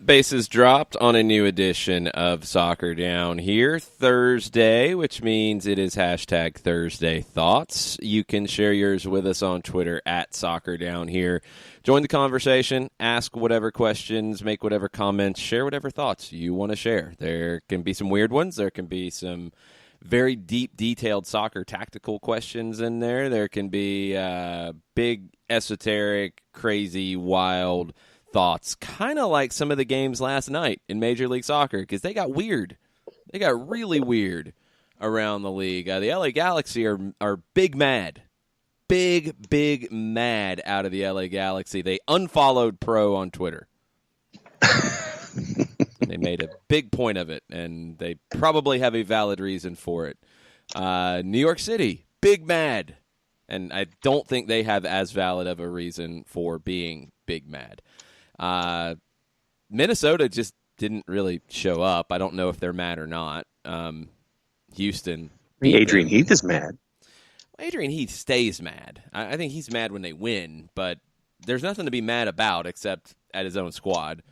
Bases dropped on a new edition of Soccer Down here Thursday, which means it is hashtag Thursday Thoughts. You can share yours with us on Twitter at Soccer Down here. Join the conversation, ask whatever questions, make whatever comments, share whatever thoughts you want to share. There can be some weird ones. There can be some very deep, detailed soccer tactical questions in there. There can be big, esoteric, crazy, wild thoughts, kind of like some of the games last night in Major League Soccer, because they got weird. They got really weird around the league. The LA Galaxy are big mad. Big mad out of the LA Galaxy. They unfollowed Pro on Twitter. They made a big point of it, and they probably have a valid reason for it. New York City, big mad. And I don't think they have as valid of a reason for being big mad. Minnesota just didn't really show up. I don't know if they're mad or not. Houston. Adrian Heath is mad. Adrian Heath stays mad. I think he's mad when they win, but there's nothing to be mad about except at his own squad.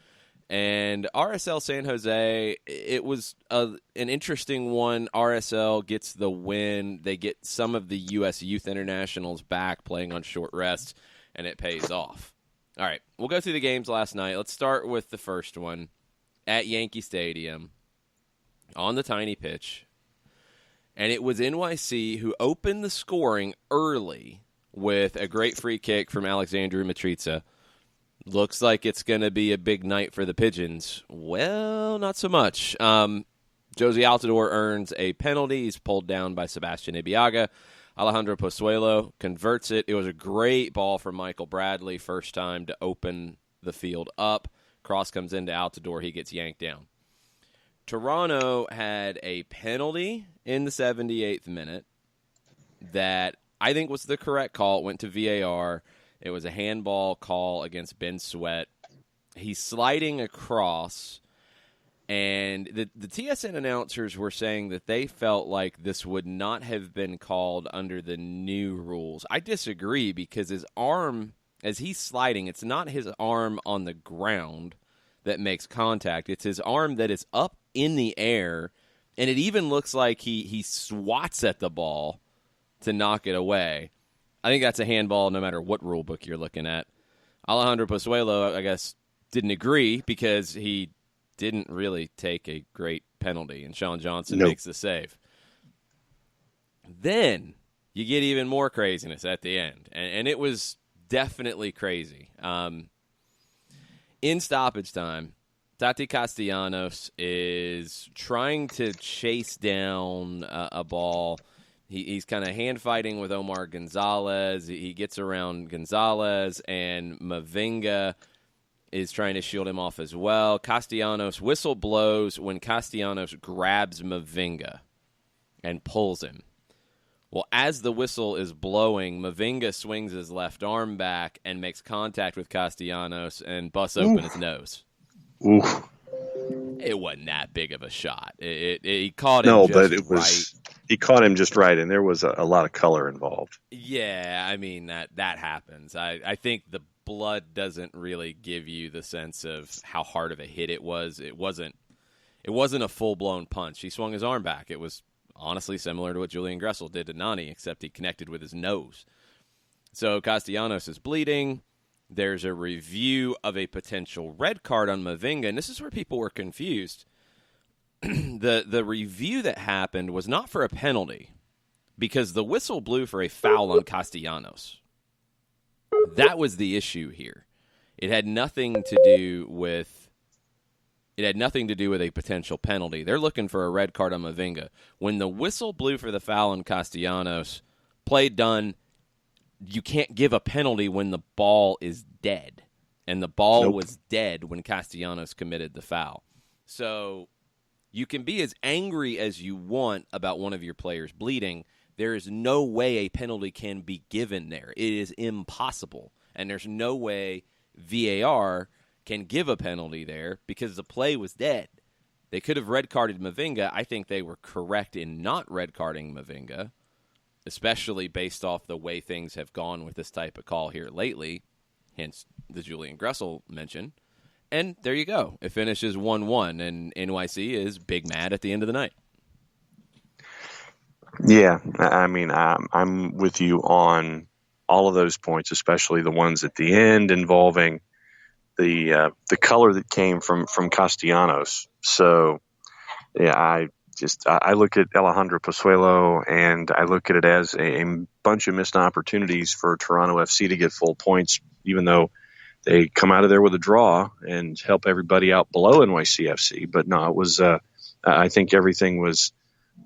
And RSL San Jose, it was an interesting one. RSL gets the win. They get some of the U.S. youth internationals back playing on short rest, and it pays off. All right, we'll go through the games last night. Let's start with the first one at Yankee Stadium on the tiny pitch. And it was NYC who opened the scoring early with a great free kick from Alexandru Mitrica. Looks like it's going to be a big night for the Pigeons. Well, not so much. Josie Altidore earns a penalty. He's pulled down by Sebastian Ibeaga. Alejandro Pozuelo converts it. It was a great ball from Michael Bradley, first time to open the field up. Cross comes into Altidore. He gets yanked down. Toronto had a penalty in the 78th minute that I think was the correct call. It went to VAR. It was a handball call against Ben Sweat. He's sliding across, and the TSN announcers were saying that they felt like this would not have been called under the new rules. I disagree because his arm, as he's sliding, it's not his arm on the ground that makes contact. It's his arm that is up in the air, and it even looks like he swats at the ball to knock it away. I think that's a handball no matter what rule book you're looking at. Alejandro Pozuelo, I guess, didn't agree because he didn't really take a great penalty, and Sean Johnson makes the save. Then you get even more craziness at the end, and it was definitely crazy. In stoppage time, Tati Castellanos is trying to chase down a ball. He's kind of hand-fighting with Omar Gonzalez. He gets around Gonzalez, and Mavinga is trying to shield him off as well. Castellanos' whistle blows when Castellanos grabs Mavinga and pulls him. Well, as the whistle is blowing, Mavinga swings his left arm back and makes contact with Castellanos and busts open his nose. Oof. It wasn't that big of a shot. He caught him right. He caught him just right, and there was a lot of color involved. Yeah, I mean, that happens. I think the blood doesn't really give you the sense of how hard of a hit it was. It wasn't a full-blown punch. He swung his arm back. It was honestly similar to what Julian Gressel did to Nani, except he connected with his nose. So Castellanos is bleeding. There's a review of a potential red card on Mavinga, and this is where people were confused. The review that happened was not for a penalty because the whistle blew for a foul on Castellanos. That was the issue here. It had nothing to do with a potential penalty. They're looking for a red card on Mavinga. When the whistle blew for the foul on Castellanos, play done. You can't give a penalty when the ball is dead. And the ball was dead when Castellanos committed the foul. So You can be as angry as you want about one of your players bleeding. There is no way a penalty can be given there. It is impossible. And there's no way VAR can give a penalty there because the play was dead. They could have red-carded Mavinga. I think they were correct in not red-carding Mavinga, especially based off the way things have gone with this type of call here lately, hence the Julian Gressel mention. And there you go. It finishes 1-1, and NYC is big mad at the end of the night. Yeah, I mean, I'm with you on all of those points, especially the ones at the end involving the color that came from Castellanos. So, yeah, I look at Alejandro Pozuelo and I look at it as a bunch of missed opportunities for Toronto FC to get full points, even though they come out of there with a draw and help everybody out below NYCFC. But no, it was I think everything was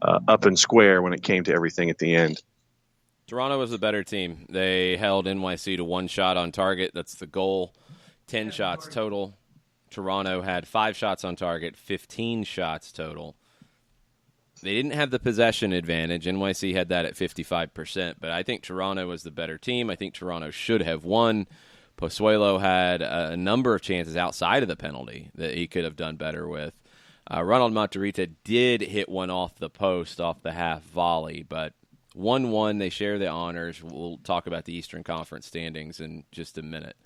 up and square when it came to everything at the end. Toronto was the better team. They held NYC to 1 shot on target. That's the goal. 10 shots total. Toronto had 5 shots on target, 15 shots total. They didn't have the possession advantage. NYC had that at 55%, but I think Toronto was the better team. I think Toronto should have won. Pozuelo had a number of chances outside of the penalty that he could have done better with. Ronald Matarrita did hit one off the post, off the half volley, but 1-1, they share the honors. We'll talk about the Eastern Conference standings in just a minute.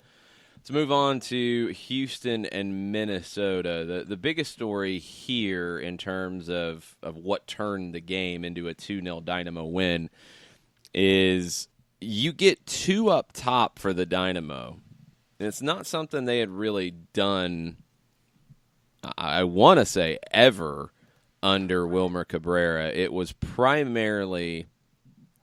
Let's move on to Houston and Minnesota. The biggest story here in terms of what turned the game into a 2-0 Dynamo win is you get 2 up top for the Dynamo. And it's not something they had really done, I want to say, ever under Wilmer Cabrera. It was primarily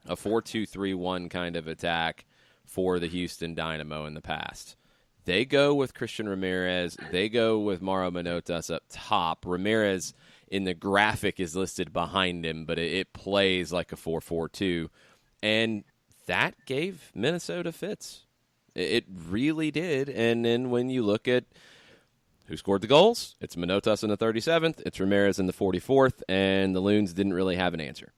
a 4-2-3-1 kind of attack for the Houston Dynamo in the past. They go with Christian Ramirez. They go with Mauro Manotas up top. Ramirez in the graphic is listed behind him, but it plays like a 4-4-2. And that gave Minnesota fits. It really did. And then when you look at who scored the goals, it's Manotas in the 37th, it's Ramirez in the 44th, and the Loons didn't really have an answer.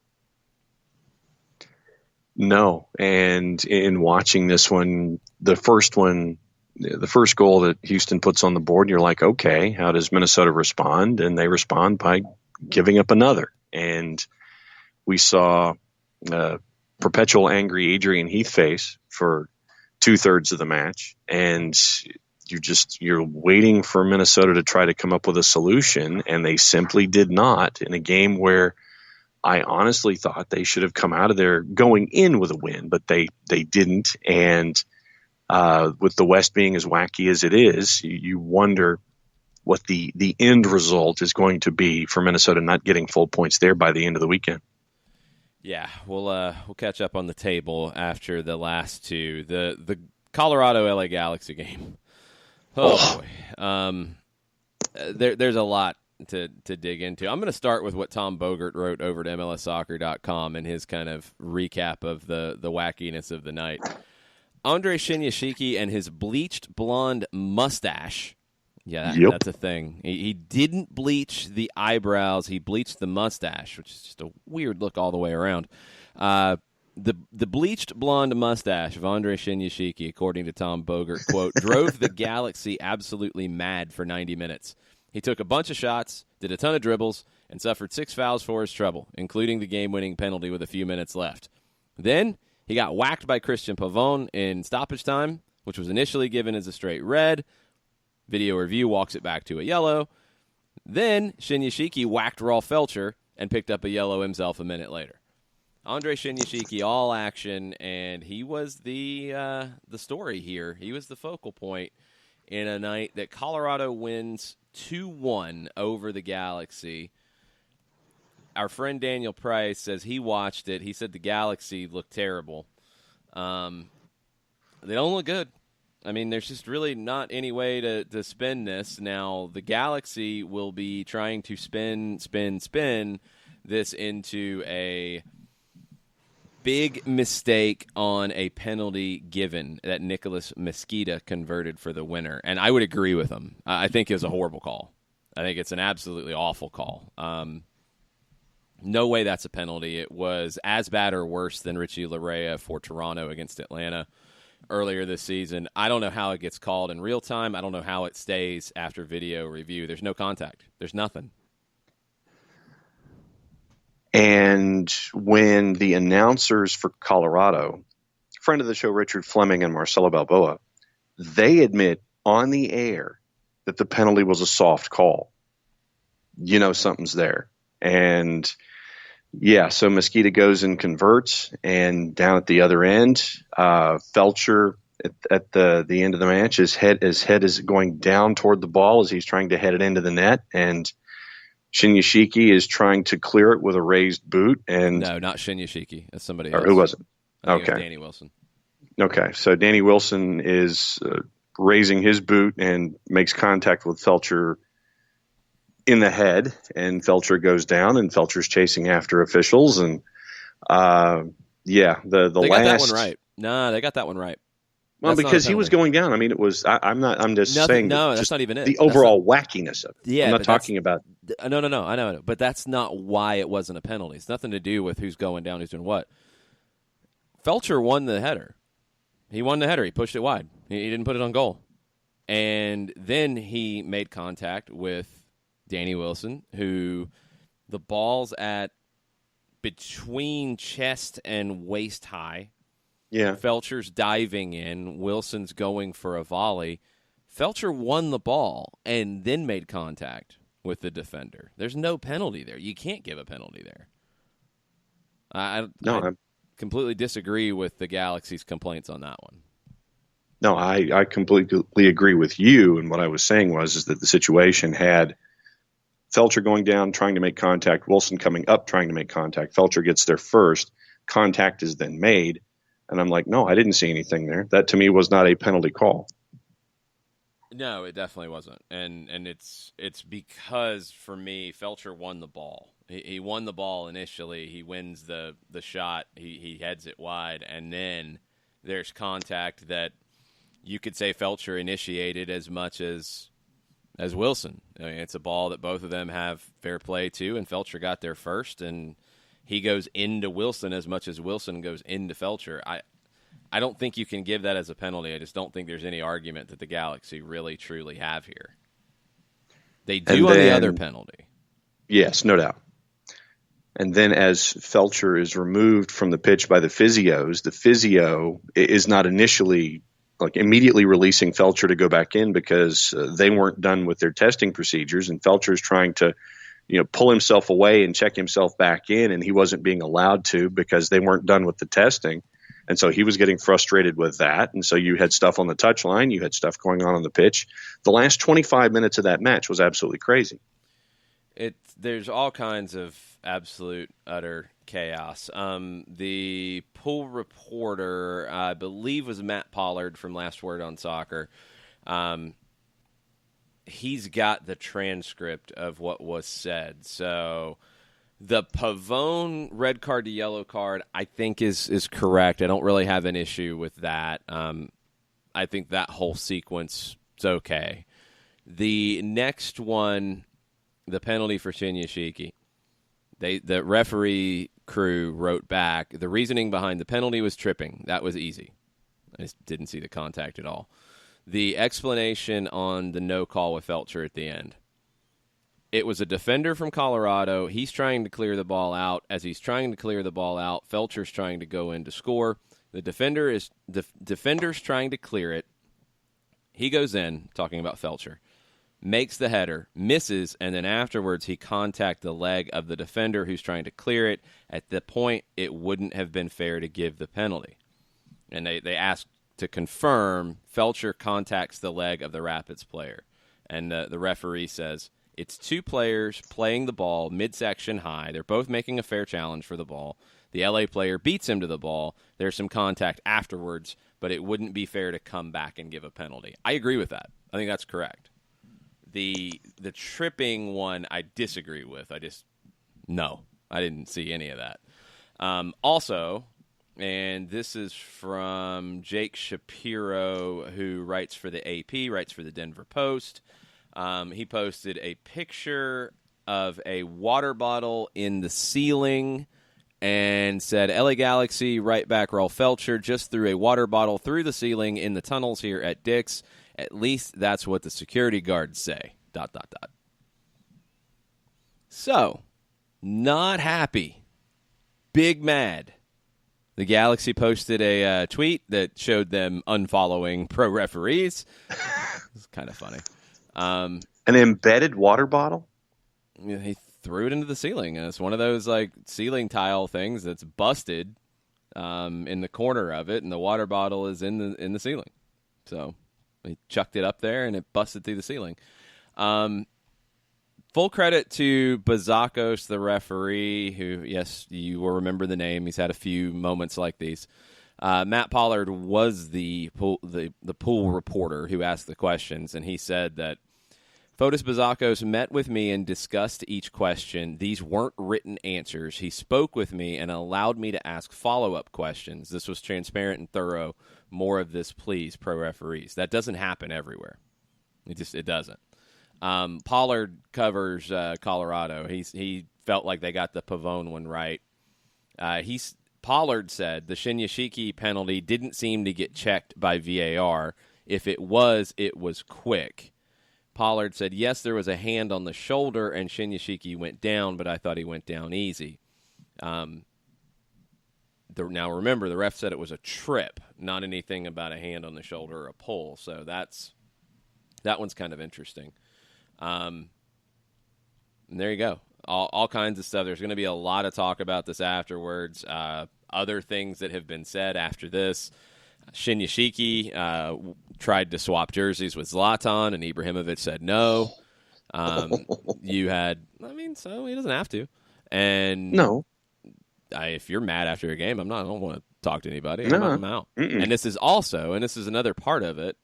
No, and in watching this one, the first goal that Houston puts on the board, you're like, okay, how does Minnesota respond? And they respond by giving up another. And we saw perpetual angry Adrian Heath face for 2/3 of the match. And you're waiting for Minnesota to try to come up with a solution. And they simply did not in a game where I honestly thought they should have come out of there going in with a win, but they didn't. And with the West being as wacky as it is, you wonder what the end result is going to be for Minnesota not getting full points there by the end of the weekend. Yeah, we'll catch up on the table after the last two. The Colorado LA Galaxy game. Oh boy, there's a lot to dig into. I'm going to start with what Tom Bogert wrote over at MLSsoccer.com and his kind of recap of the wackiness of the night. Andre Shinyashiki and his bleached blonde mustache. Yeah, that's a thing. He didn't bleach the eyebrows. He bleached the mustache, which is just a weird look all the way around. The bleached blonde mustache of Andre Shinyashiki, according to Tom Bogert, quote, drove the Galaxy absolutely mad for 90 minutes. He took a bunch of shots, did a ton of dribbles, and suffered 6 fouls for his trouble, including the game-winning penalty with a few minutes left. Then he got whacked by Christian Pavon in stoppage time, which was initially given as a straight red. Video review walks it back to a yellow. Then Shinyashiki whacked Rolf Felcher and picked up a yellow himself a minute later. Andre Shinyashiki, all action, and he was the story here. He was the focal point in a night that Colorado wins 2-1 over the Galaxy. Our friend Daniel Price says he watched it. He said the Galaxy looked terrible. They don't look good. I mean, there's just really not any way to spin this. Now, the Galaxy will be trying to spin this into a big mistake on a penalty given that Nicholas Mesquita converted for the winner. And I would agree with him. I think it was a horrible call. I think it's an absolutely awful call. No way that's a penalty. It was as bad or worse than Richie Larea for Toronto against Atlanta earlier this season. I don't know how it gets called in real time. I don't know how it stays after video review. There's no contact. There's nothing. And when the announcers for Colorado, friend of the show Richard Fleming and Marcelo Balboa, they admit on the air that the penalty was a soft call. You know something's there. And yeah, so Mosqueda goes and converts, and down at the other end, Felcher at the end of the match, his head is going down toward the ball as he's trying to head it into the net, and Shinyashiki is trying to clear it with a raised boot. And no, not Shinyashiki. That's somebody else. Or who was it? I think it Okay, was Danny Wilson. Okay, so Danny Wilson is raising his boot and makes contact with Felcher in the head, and Felcher goes down, and Felcher's chasing after officials, and the they last got that one right. No, they got that one right. Well, That's because he was going down. I mean, it was. I'm just saying. No, that's not even it. The overall wackiness of it. Yeah, I'm not talking about. No. I know, but that's not why it wasn't a penalty. It's nothing to do with who's going down, who's doing what. Felcher won the header. He won the header. He pushed it wide. He didn't put it on goal, and then he made contact with Danny Wilson, who the ball's at between chest and waist high. Yeah. Felcher's diving in. Wilson's going for a volley. Felcher won the ball and then made contact with the defender. There's no penalty there. You can't give a penalty there. I completely disagree with the Galaxy's complaints on that one. No, I completely agree with you. And what I was saying is that the situation had Felcher going down, trying to make contact, Wilson coming up, trying to make contact. Felcher gets there first. Contact is then made. And I'm like, no, I didn't see anything there. That to me was not a penalty call. No, it definitely wasn't. And it's because, for me, Felcher won the ball. He won the ball initially. He wins the shot. He heads it wide. And then there's contact that you could say Felcher initiated as much as Wilson. I mean, it's a ball that both of them have fair play to, and Felcher got there first, and he goes into Wilson as much as Wilson goes into Felcher. I don't think you can give that as a penalty. I just don't think there's any argument that the Galaxy really, truly have here. They do on the other penalty. Yes, no doubt. And then as Felcher is removed from the pitch by the physios, the physio is not initially immediately releasing Felcher to go back in because they weren't done with their testing procedures, and Felcher's trying to pull himself away and check himself back in, and he wasn't being allowed to because they weren't done with the testing. And so he was getting frustrated with that. And so you had stuff on the touchline, you had stuff going on the pitch. The last 25 minutes of that match was absolutely crazy. There's all kinds of absolute, utter chaos. The pool reporter, I believe, was Matt Pollard from Last Word on Soccer. He's got the transcript of what was said. So the Pavone red card to yellow card, I think, is correct. I don't really have an issue with that. I think that whole sequence is okay. The next one, the penalty for Shinyashiki, the referee crew wrote back, the reasoning behind the penalty was tripping. That was easy. I just didn't see the contact at all. The explanation on the no call with Felcher at the end. It was a defender from Colorado. He's trying to clear the ball out. As he's trying to clear the ball out, Felcher's trying to go in to score. The defender's trying to clear it. He goes in, talking about Felcher, makes the header, misses, and then afterwards he contacts the leg of the defender who's trying to clear it. At the point, it wouldn't have been fair to give the penalty. And they asked to confirm. Felcher contacts the leg of the Rapids player. And the referee says, it's two players playing the ball midsection high. They're both making a fair challenge for the ball. The LA player beats him to the ball. There's some contact afterwards, but it wouldn't be fair to come back and give a penalty. I agree with that. I think that's correct. The tripping one I disagree with. I didn't see any of that. Also, and this is from Jake Shapiro, who writes for the AP, writes for the Denver Post. He posted a picture of a water bottle in the ceiling and said, LA Galaxy right back Rolf Felcher just threw a water bottle through the ceiling in the tunnels here at Dick's. At least that's what the security guards say. ... So, not happy. Big mad. The Galaxy posted a tweet that showed them unfollowing pro referees. It's kind of funny. An embedded water bottle? He threw it into the ceiling. And it's one of those like ceiling tile things that's busted in the corner of it, and the water bottle is in the ceiling. So he chucked it up there, and it busted through the ceiling. Full credit to Bazakos, the referee, who, yes, you will remember the name. He's had a few moments like these. Matt Pollard was the pool reporter who asked the questions, and he said that Fotis Bazakos met with me and discussed each question. These weren't written answers. He spoke with me and allowed me to ask follow-up questions. This was transparent and thorough. More of this, please, pro referees. That doesn't happen everywhere. It doesn't. Pollard covers Colorado. He felt like they got the Pavone one right. Pollard said the Shinyashiki penalty didn't seem to get checked by VAR. If it was quick. Pollard said, yes, there was a hand on the shoulder, and Shinyashiki went down, but I thought he went down easy. Now, remember, the ref said it was a trip, not anything about a hand on the shoulder or a pull, so that one's kind of interesting. And there you go. All kinds of stuff. There's going to be a lot of talk about this afterwards. Other things that have been said after this. Shinyashiki tried to swap jerseys with Zlatan, and Ibrahimovic said no. So he doesn't have to. And no, if you're mad after a game, I don't want to talk to anybody. No. I'm out. And this is another part of it.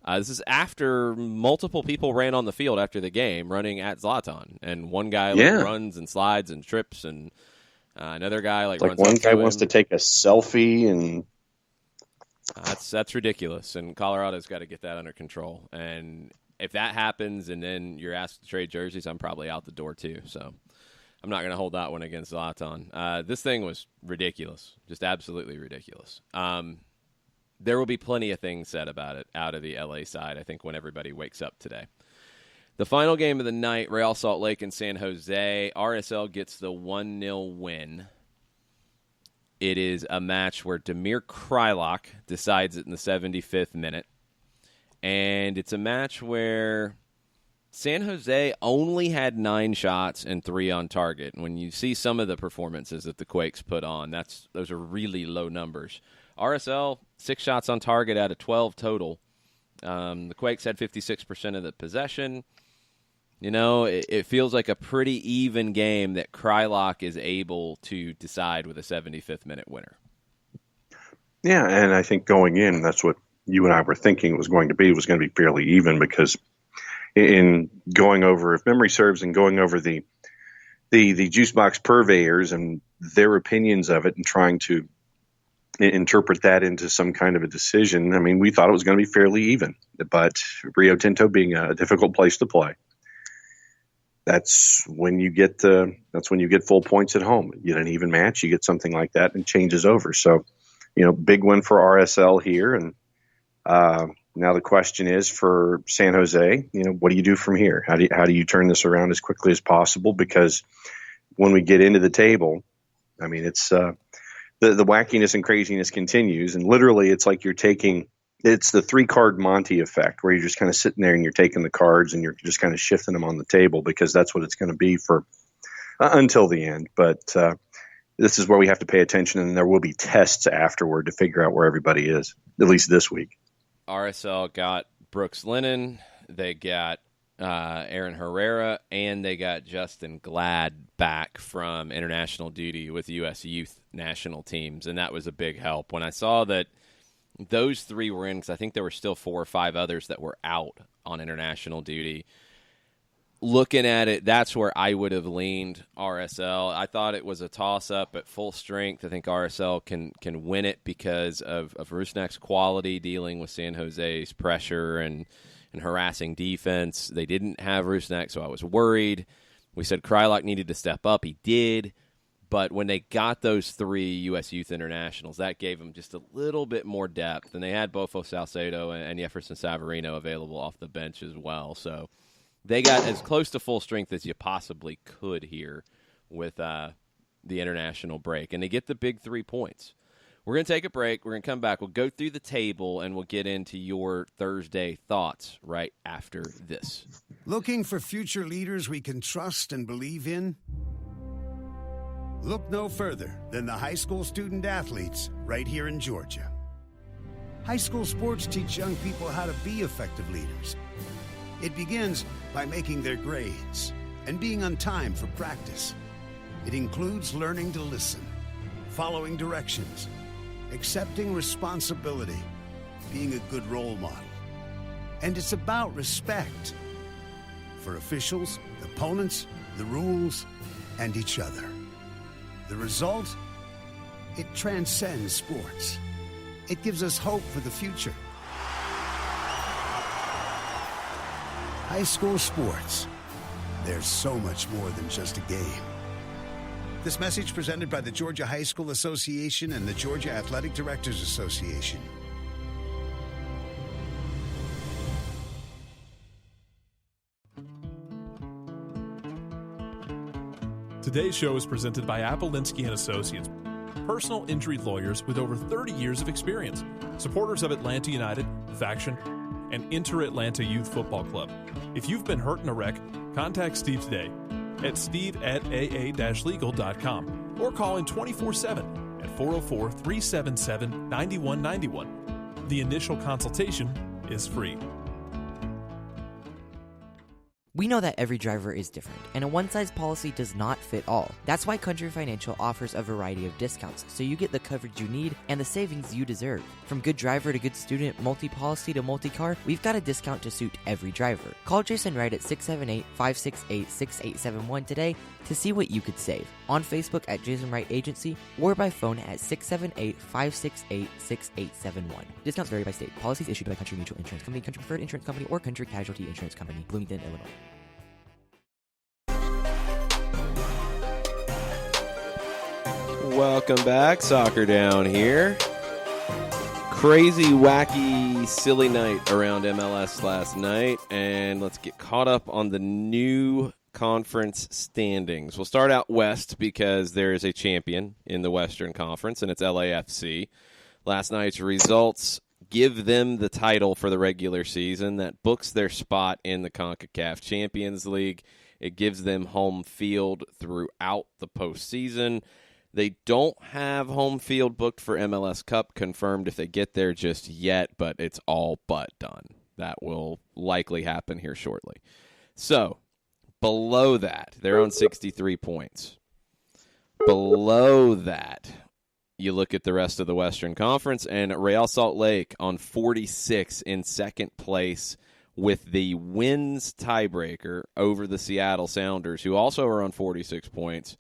This is after multiple people ran on the field after the game running at Zlatan. And one guy runs and slides and trips, and another guy runs up to him. One guy wants to take a selfie, and that's ridiculous. And Colorado's got to get that under control. And if that happens and then you're asked to trade jerseys, I'm probably out the door too. So I'm not going to hold that one against Zlatan. This thing was ridiculous, just absolutely ridiculous. There will be plenty of things said about it out of the LA side, I think, when everybody wakes up today. The final game of the night, Real Salt Lake and San Jose. RSL gets the 1-0 win. It is a match where Damir Kreilach decides it in the 75th minute. And it's a match where San Jose only had 9 shots and 3 on target. And when you see some of the performances that the Quakes put on, those are really low numbers. RSL, 6 shots on target out of 12 total. The Quakes had 56% of the possession. You know, it feels like a pretty even game that Kreilach is able to decide with a 75th minute winner. Yeah, and I think going in, that's what you and I were thinking it was going to be. It was going to be fairly even because in going over, if memory serves, and going over the juice box purveyors and their opinions of it and trying to interpret that into some kind of a decision. I mean, we thought it was going to be fairly even, but Rio Tinto being a difficult place to play, that's when you get full points at home. You get an even match, you get something like that, and it changes over. So, big win for RSL here, and now the question is for San Jose. What do you do from here? How do you turn this around as quickly as possible? Because when we get into the table, I mean, it's the wackiness and craziness continues, and literally it's like it's the 3-card Monty effect, where you're just kind of sitting there and you're taking the cards and you're just kind of shifting them on the table, because that's what it's going to be for until the end. But this is where we have to pay attention, and there will be tests afterward to figure out where everybody is, at least this week. RSL got Brooks Lennon, they got Aaron Herrera, and they got Justin Glad back from international duty with U.S. youth national teams, and that was a big help. When I saw that those 3 were in, because I think there were still 4 or 5 others that were out on international duty, looking at it, that's where I would have leaned RSL. I thought it was a toss-up at full strength. I think RSL can win it because of Rusnak's quality dealing with San Jose's pressure and and harassing defense. They didn't have Rusnak, so I was worried. We said Krylock needed to step up. He did. But when they got those 3 U.S. Youth Internationals, that gave them just a little bit more depth. And they had Bofo Salcedo and Jefferson Savarino available off the bench as well. So they got as close to full strength as you possibly could here with the international break. And they get the big 3 points. We're going to take a break. We're going to come back. We'll go through the table, and we'll get into your Thursday thoughts right after this. Looking for future leaders we can trust and believe in? Look no further than the high school student athletes right here in Georgia. High school sports teach young people how to be effective leaders. It begins by making their grades and being on time for practice. It includes learning to listen, following directions, accepting responsibility, being a good role model. And it's about respect for officials, opponents, the rules, and each other. The result? It transcends sports. It gives us hope for the future. High school sports. There's so much more than just a game. This message presented by the Georgia High School Association and the Georgia Athletic Directors Association. Today's show is presented by Appolinsky & Associates, personal injury lawyers with over 30 years of experience, supporters of Atlanta United, Faction, and Inter-Atlanta Youth Football Club. If you've been hurt in a wreck, contact Steve today at steve@aa-legal.com or call in 24/7 at 404-377-9191. The initial consultation is free. We know that every driver is different, and a one-size policy does not fit all. That's why Country Financial offers a variety of discounts, so you get the coverage you need and the savings you deserve. From good driver to good student, multi-policy to multi-car, we've got a discount to suit every driver. Call Jason Wright at 678-568-6871 today to see what you could save. On Facebook at Jason Wright Agency or by phone at 678-568-6871. Discounts vary by state. Policies issued by Country Mutual Insurance Company, Country Preferred Insurance Company, or Country Casualty Insurance Company, Bloomington, Illinois. Welcome back. Soccer Down here. Crazy, wacky, silly night around MLS last night, and let's get caught up on the new conference standings. We'll start out west because there is a champion in the Western Conference, and it's LAFC. Last night's results give them the title for the regular season. That books their spot in the CONCACAF Champions League. It gives them home field throughout the postseason. They don't have home field booked for MLS Cup confirmed if they get there just yet, but it's all but done. That will likely happen here shortly. So, below that, they're on 63 points. Below that, you look at the rest of the Western Conference, and Real Salt Lake on 46 in second place with the wins tiebreaker over the Seattle Sounders, who also are on 46 points,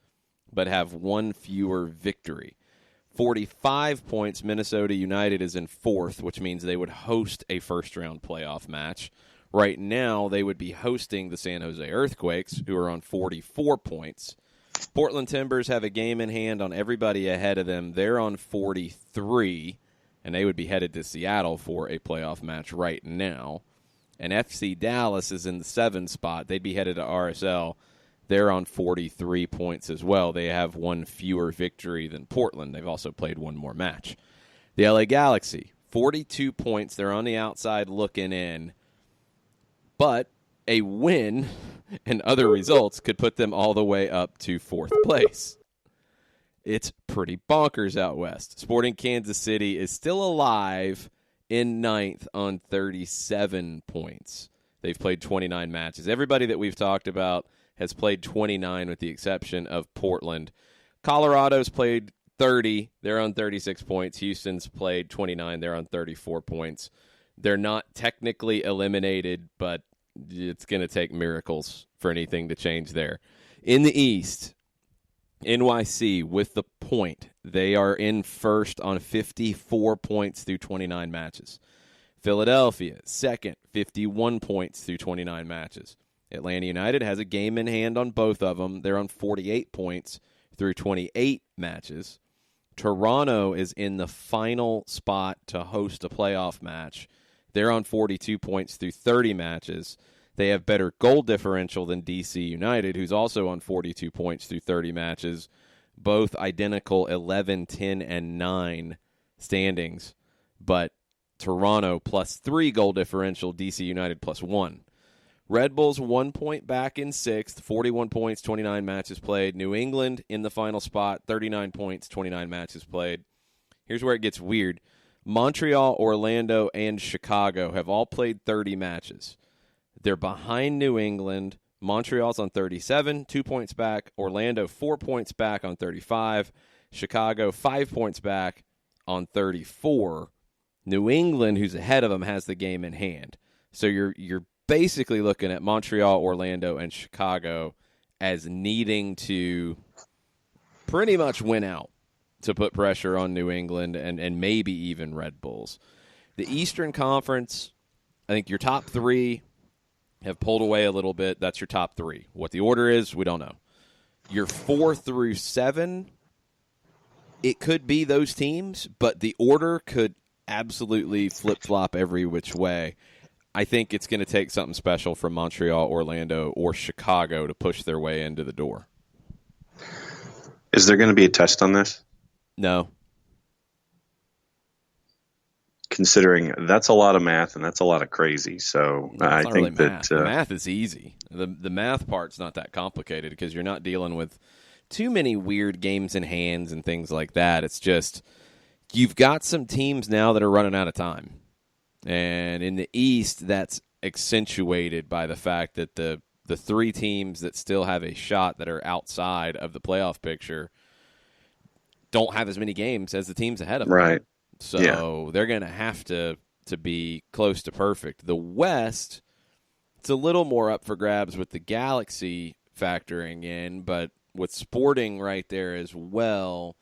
but have one fewer victory. 45 points, Minnesota United is in fourth, which means they would host a first-round playoff match. Right now, they would be hosting the San Jose Earthquakes, who are on 44 points. Portland Timbers have a game in hand on everybody ahead of them. They're on 43, and they would be headed to Seattle for a playoff match right now. And FC Dallas is in the 7th spot. They'd be headed to RSL. They're on 43 points as well. They have one fewer victory than Portland. They've also played one more match. The LA Galaxy, 42 points. They're on the outside looking in. But a win and other results could put them all the way up to 4th place. It's pretty bonkers out west. Sporting Kansas City is still alive in 9th on 37 points. They've played 29 matches. Everybody that we've talked about has played 29 with the exception of Portland. Colorado's played 30. They're on 36 points. Houston's played 29. They're on 34 points. They're not technically eliminated, but it's going to take miracles for anything to change there. In the East, NYC with the point. They are in first on 54 points through 29 matches. Philadelphia, second, 51 points through 29 matches. Atlanta United has a game in hand on both of them. They're on 48 points through 28 matches. Toronto is in the final spot to host a playoff match. They're on 42 points through 30 matches. They have better goal differential than DC United, who's also on 42 points through 30 matches. Both identical 11, 10, and 9 standings. But Toronto plus 3 goal differential, DC United plus 1. Red Bulls 1 point back in 6th, 41 points, 29 matches played. New England in the final spot, 39 points, 29 matches played. Here's where it gets weird. Montreal, Orlando, and Chicago have all played 30 matches. They're behind New England. Montreal's on 37, 2 points back. Orlando 4 points back on 35. Chicago 5 points back on 34. New England, who's ahead of them, has the game in hand. So you're basically looking at Montreal, Orlando, and Chicago as needing to pretty much win out to put pressure on New England and maybe even Red Bulls. The Eastern Conference, I think your top 3 have pulled away a little bit. That's your top 3. What the order is, we don't know. Your 4 through 7, it could be those teams, but the order could absolutely flip-flop every which way. I think it's going to take something special from Montreal, Orlando, or Chicago to push their way into the door. Is there going to be a test on this? No. Considering that's a lot of math and that's a lot of crazy. So I think really that math. The math is easy. The math part's not that complicated because you're not dealing with too many weird games in hands and things like that. It's just you've got some teams now that are running out of time. And in the East, that's accentuated by the fact that the 3 teams that still have a shot that are outside of the playoff picture don't have as many games as the teams ahead of them. Right. So they're going to have to be close to perfect. The West, it's a little more up for grabs with the Galaxy factoring in, but with Sporting right there as well,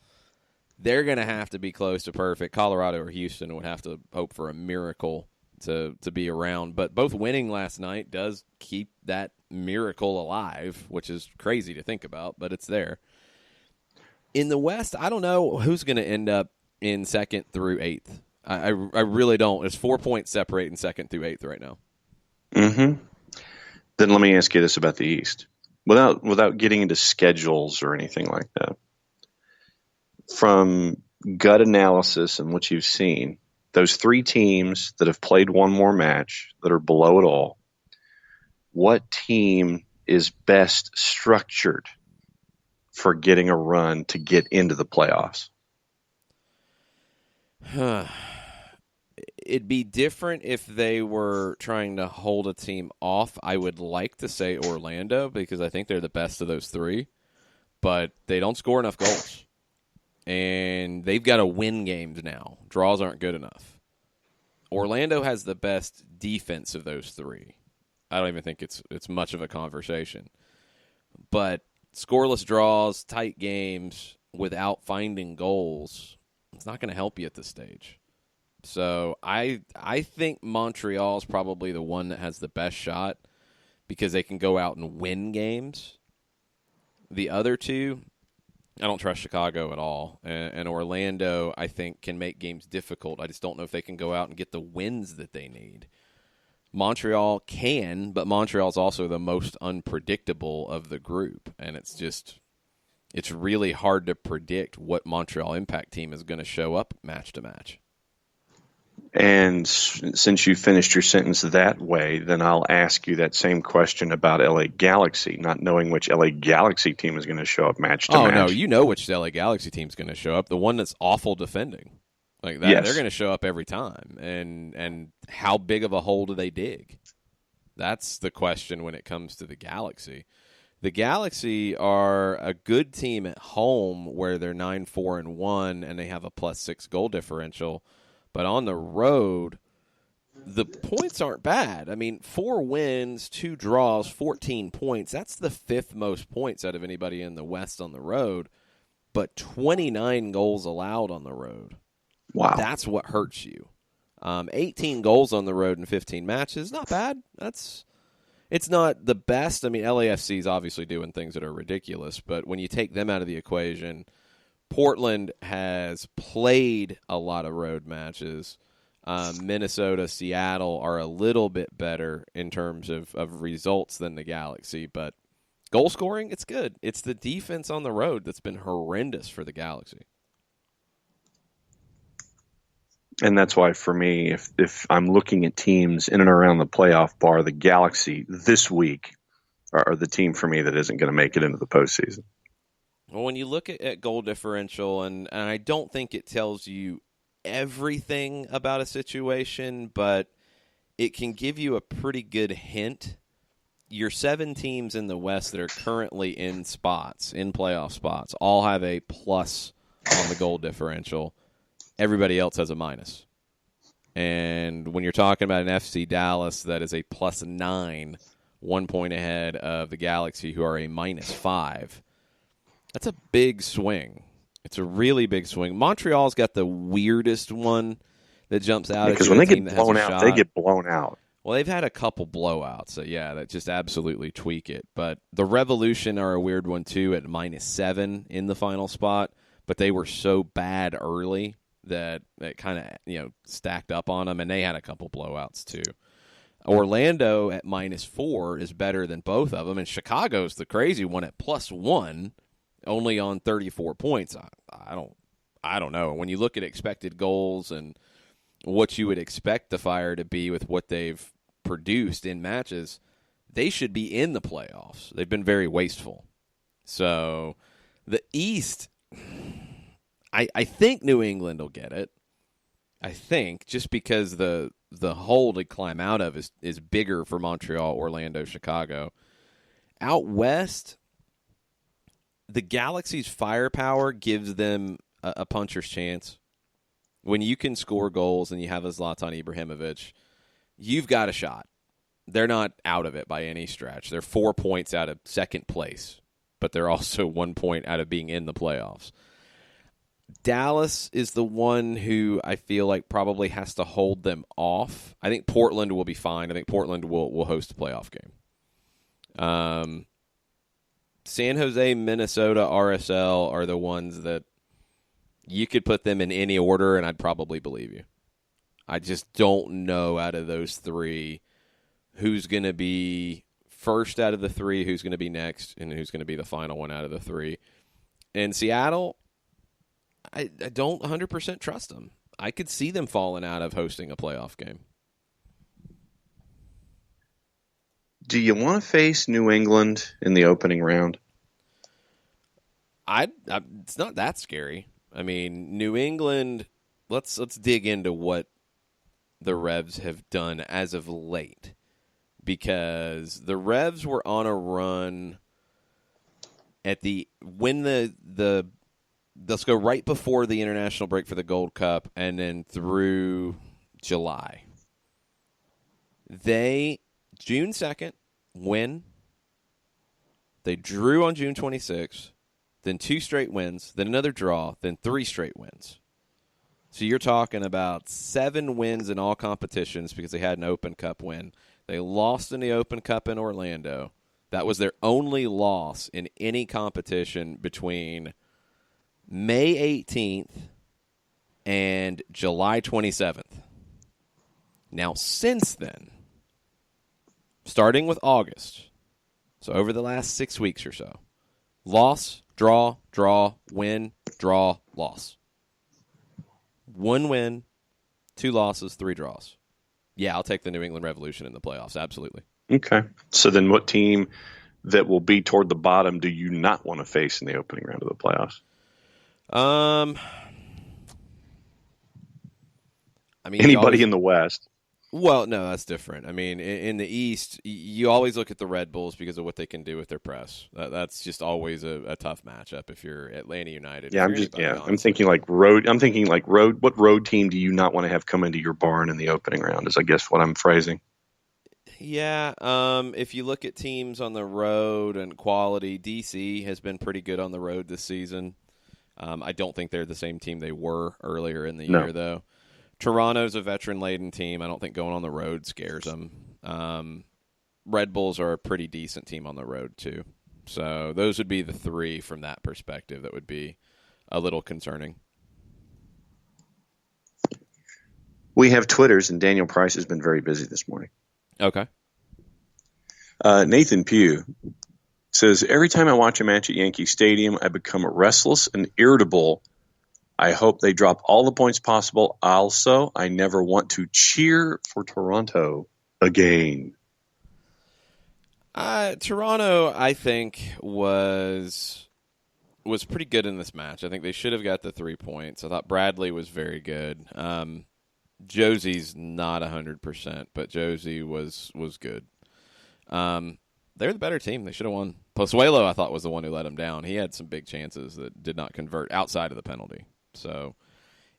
they're going to have to be close to perfect. Colorado or Houston would have to hope for a miracle to be around. But both winning last night does keep that miracle alive, which is crazy to think about, but it's there. In the West, I don't know who's going to end up in 2nd through 8th. I really don't. There's 4 points separating 2nd through 8th right now. Mm-hmm. Then let me ask you this about the East. Without getting into schedules or anything like that. From gut analysis and what you've seen, those 3 teams that have played one more match that are below it all, what team is best structured for getting a run to get into the playoffs? It'd be different if they were trying to hold a team off. I would like to say Orlando because I think they're the best of those 3, but they don't score enough goals. And they've got to win games now. Draws aren't good enough. Orlando has the best defense of those 3. I don't even think it's much of a conversation. But scoreless draws, tight games, without finding goals, it's not going to help you at this stage. So I think Montreal is probably the one that has the best shot because they can go out and win games. The other 2, I don't trust Chicago at all. And Orlando, I think, can make games difficult. I just don't know if they can go out and get the wins that they need. Montreal can, but Montreal's also the most unpredictable of the group. And it's really hard to predict what Montreal Impact team is going to show up match to match. And since you finished your sentence that way, then I'll ask you that same question about LA Galaxy, not knowing which LA Galaxy team is going to show up match to match. Oh, no, you know which LA Galaxy team is going to show up. The one that's awful defending. Like that, yes. They're going to show up every time. And how big of a hole do they dig? That's the question when it comes to the Galaxy. The Galaxy are a good team at home where they're 9-4-1 and they have a +6 goal differential. But on the road, the points aren't bad. I mean, 4 wins, 2 draws, 14 points. That's the 5th most points out of anybody in the West on the road. But 29 goals allowed on the road. Wow. That's what hurts you. 18 goals on the road in 15 matches, not bad. It's not the best. I mean, LAFC is obviously doing things that are ridiculous, but when you take them out of the equation, Portland has played a lot of road matches. Minnesota, Seattle are a little bit better in terms of results than the Galaxy, but goal scoring, it's good. It's the defense on the road that's been horrendous for the Galaxy. And that's why, for me, if I'm looking at teams in and around the playoff bar, the Galaxy this week are the team for me that isn't going to make it into the postseason. Well, when you look at goal differential, and I don't think it tells you everything about a situation, but it can give you a pretty good hint. Your 7 teams in the West that are currently in playoff spots, all have a plus on the goal differential. Everybody else has a minus. And when you're talking about an FC Dallas that is a +9, 1 point ahead of the Galaxy, who are a -5, that's a big swing. It's a really big swing. Montreal's got the weirdest one that jumps out. Because when they get blown out, they get blown out. Well, they've had a couple blowouts, so yeah, that just absolutely tweak it. But the Revolution are a weird one too, at -7 in the final spot. But they were so bad early that it kind of stacked up on them, and they had a couple blowouts too. Orlando at -4 is better than both of them, and Chicago's the crazy one at +1. Only on 34 points. I don't know. When you look at expected goals and what you would expect the Fire to be with what they've produced in matches, they should be in the playoffs. They've been very wasteful. So the East, I think New England will get it. I think just because the hole to climb out of is bigger for Montreal, Orlando, Chicago. Out West, the Galaxy's firepower gives them a puncher's chance. When you can score goals and you have a Zlatan Ibrahimovic, you've got a shot. They're not out of it by any stretch. They're 4 points out of second place, but they're also 1 point out of being in the playoffs. Dallas is the one who I feel like probably has to hold them off. I think Portland will be fine. I think Portland will host a playoff game. San Jose, Minnesota, RSL are the ones that you could put them in any order, and I'd probably believe you. I just don't know out of those 3 who's going to be first out of the 3, who's going to be next, and who's going to be the final one out of the 3. And Seattle, I don't 100% trust them. I could see them falling out of hosting a playoff game. Do you want to face New England in the opening round? It's not that scary. I mean, New England, let's dig into what the Revs have done as of late, because the Revs were on a run let's go right before the international break for the Gold Cup and then through July. June 2nd, win. They drew on June 26th, then 2 straight wins, then another draw, then 3 straight wins. So you're talking about 7 wins in all competitions because they had an Open Cup win. They lost in the Open Cup in Orlando. That was their only loss in any competition between May 18th and July 27th. Now, since then, starting with August, so over the last 6 weeks or so, loss, draw, win, draw, loss. 1 win, 2 losses, 3 draws. Yeah, I'll take the New England Revolution in the playoffs, absolutely. Okay. So then what team that will be toward the bottom do you not want to face in the opening round of the playoffs? I mean, anybody in the West. Well, no, that's different. I mean, in the East, you always look at the Red Bulls because of what they can do with their press. That's just always a tough matchup if you're Atlanta United. Yeah, I'm thinking like road. What road team do you not want to have come into your barn in the opening round? Is I guess what I'm phrasing. Yeah, if you look at teams on the road and quality, DC has been pretty good on the road this season. I don't think they're the same team they were earlier in the year, though. Toronto's a veteran-laden team. I don't think going on the road scares them. Red Bulls are a pretty decent team on the road, too. So those would be the three from that perspective that would be a little concerning. We have Twitters, and Daniel Price has been very busy this morning. Okay. Nathan Pugh says, every time I watch a match at Yankee Stadium, I become restless and irritable. I hope they drop all the points possible. Also, I never want to cheer for Toronto again. Toronto, I think, was pretty good in this match. I think they should have got the 3 points. I thought Bradley was very good. Josie's not 100%, but Josie was good. They're the better team. They should have won. Pozuelo, I thought, was the one who let him down. He had some big chances that did not convert outside of the penalty. So,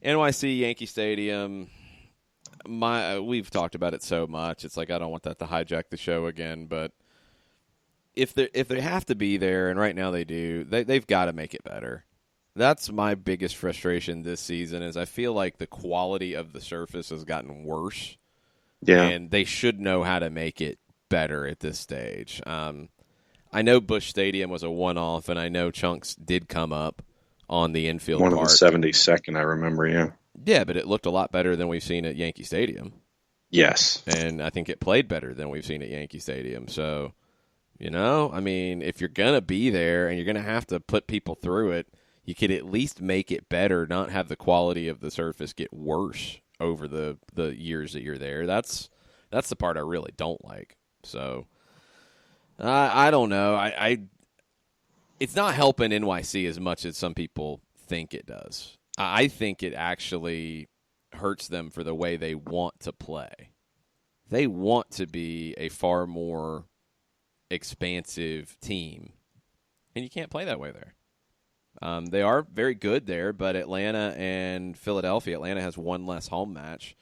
NYC, Yankee Stadium, we've talked about it so much. It's like I don't want that to hijack the show again, but if they have to be there, and right now they do, they've got to make it better. That's my biggest frustration this season is I feel like the quality of the surface has gotten worse. Yeah. And they should know how to make it better at this stage. I know Busch Stadium was a one-off, and I know chunks did come up on the infield One part. of the 72nd, I remember, yeah. Yeah, but it looked a lot better than we've seen at Yankee Stadium. Yes. And I think it played better than we've seen at Yankee Stadium. So, I mean, if you're going to be there and you're going to have to put people through it, you could at least make it better, not have the quality of the surface get worse over the years that you're there. That's the part I really don't like. So, I don't know. It's not helping NYC as much as some people think it does. I think it actually hurts them for the way they want to play. They want to be a far more expansive team, and you can't play that way there. They are very good there, but Atlanta and Philadelphia, Atlanta has one less home match,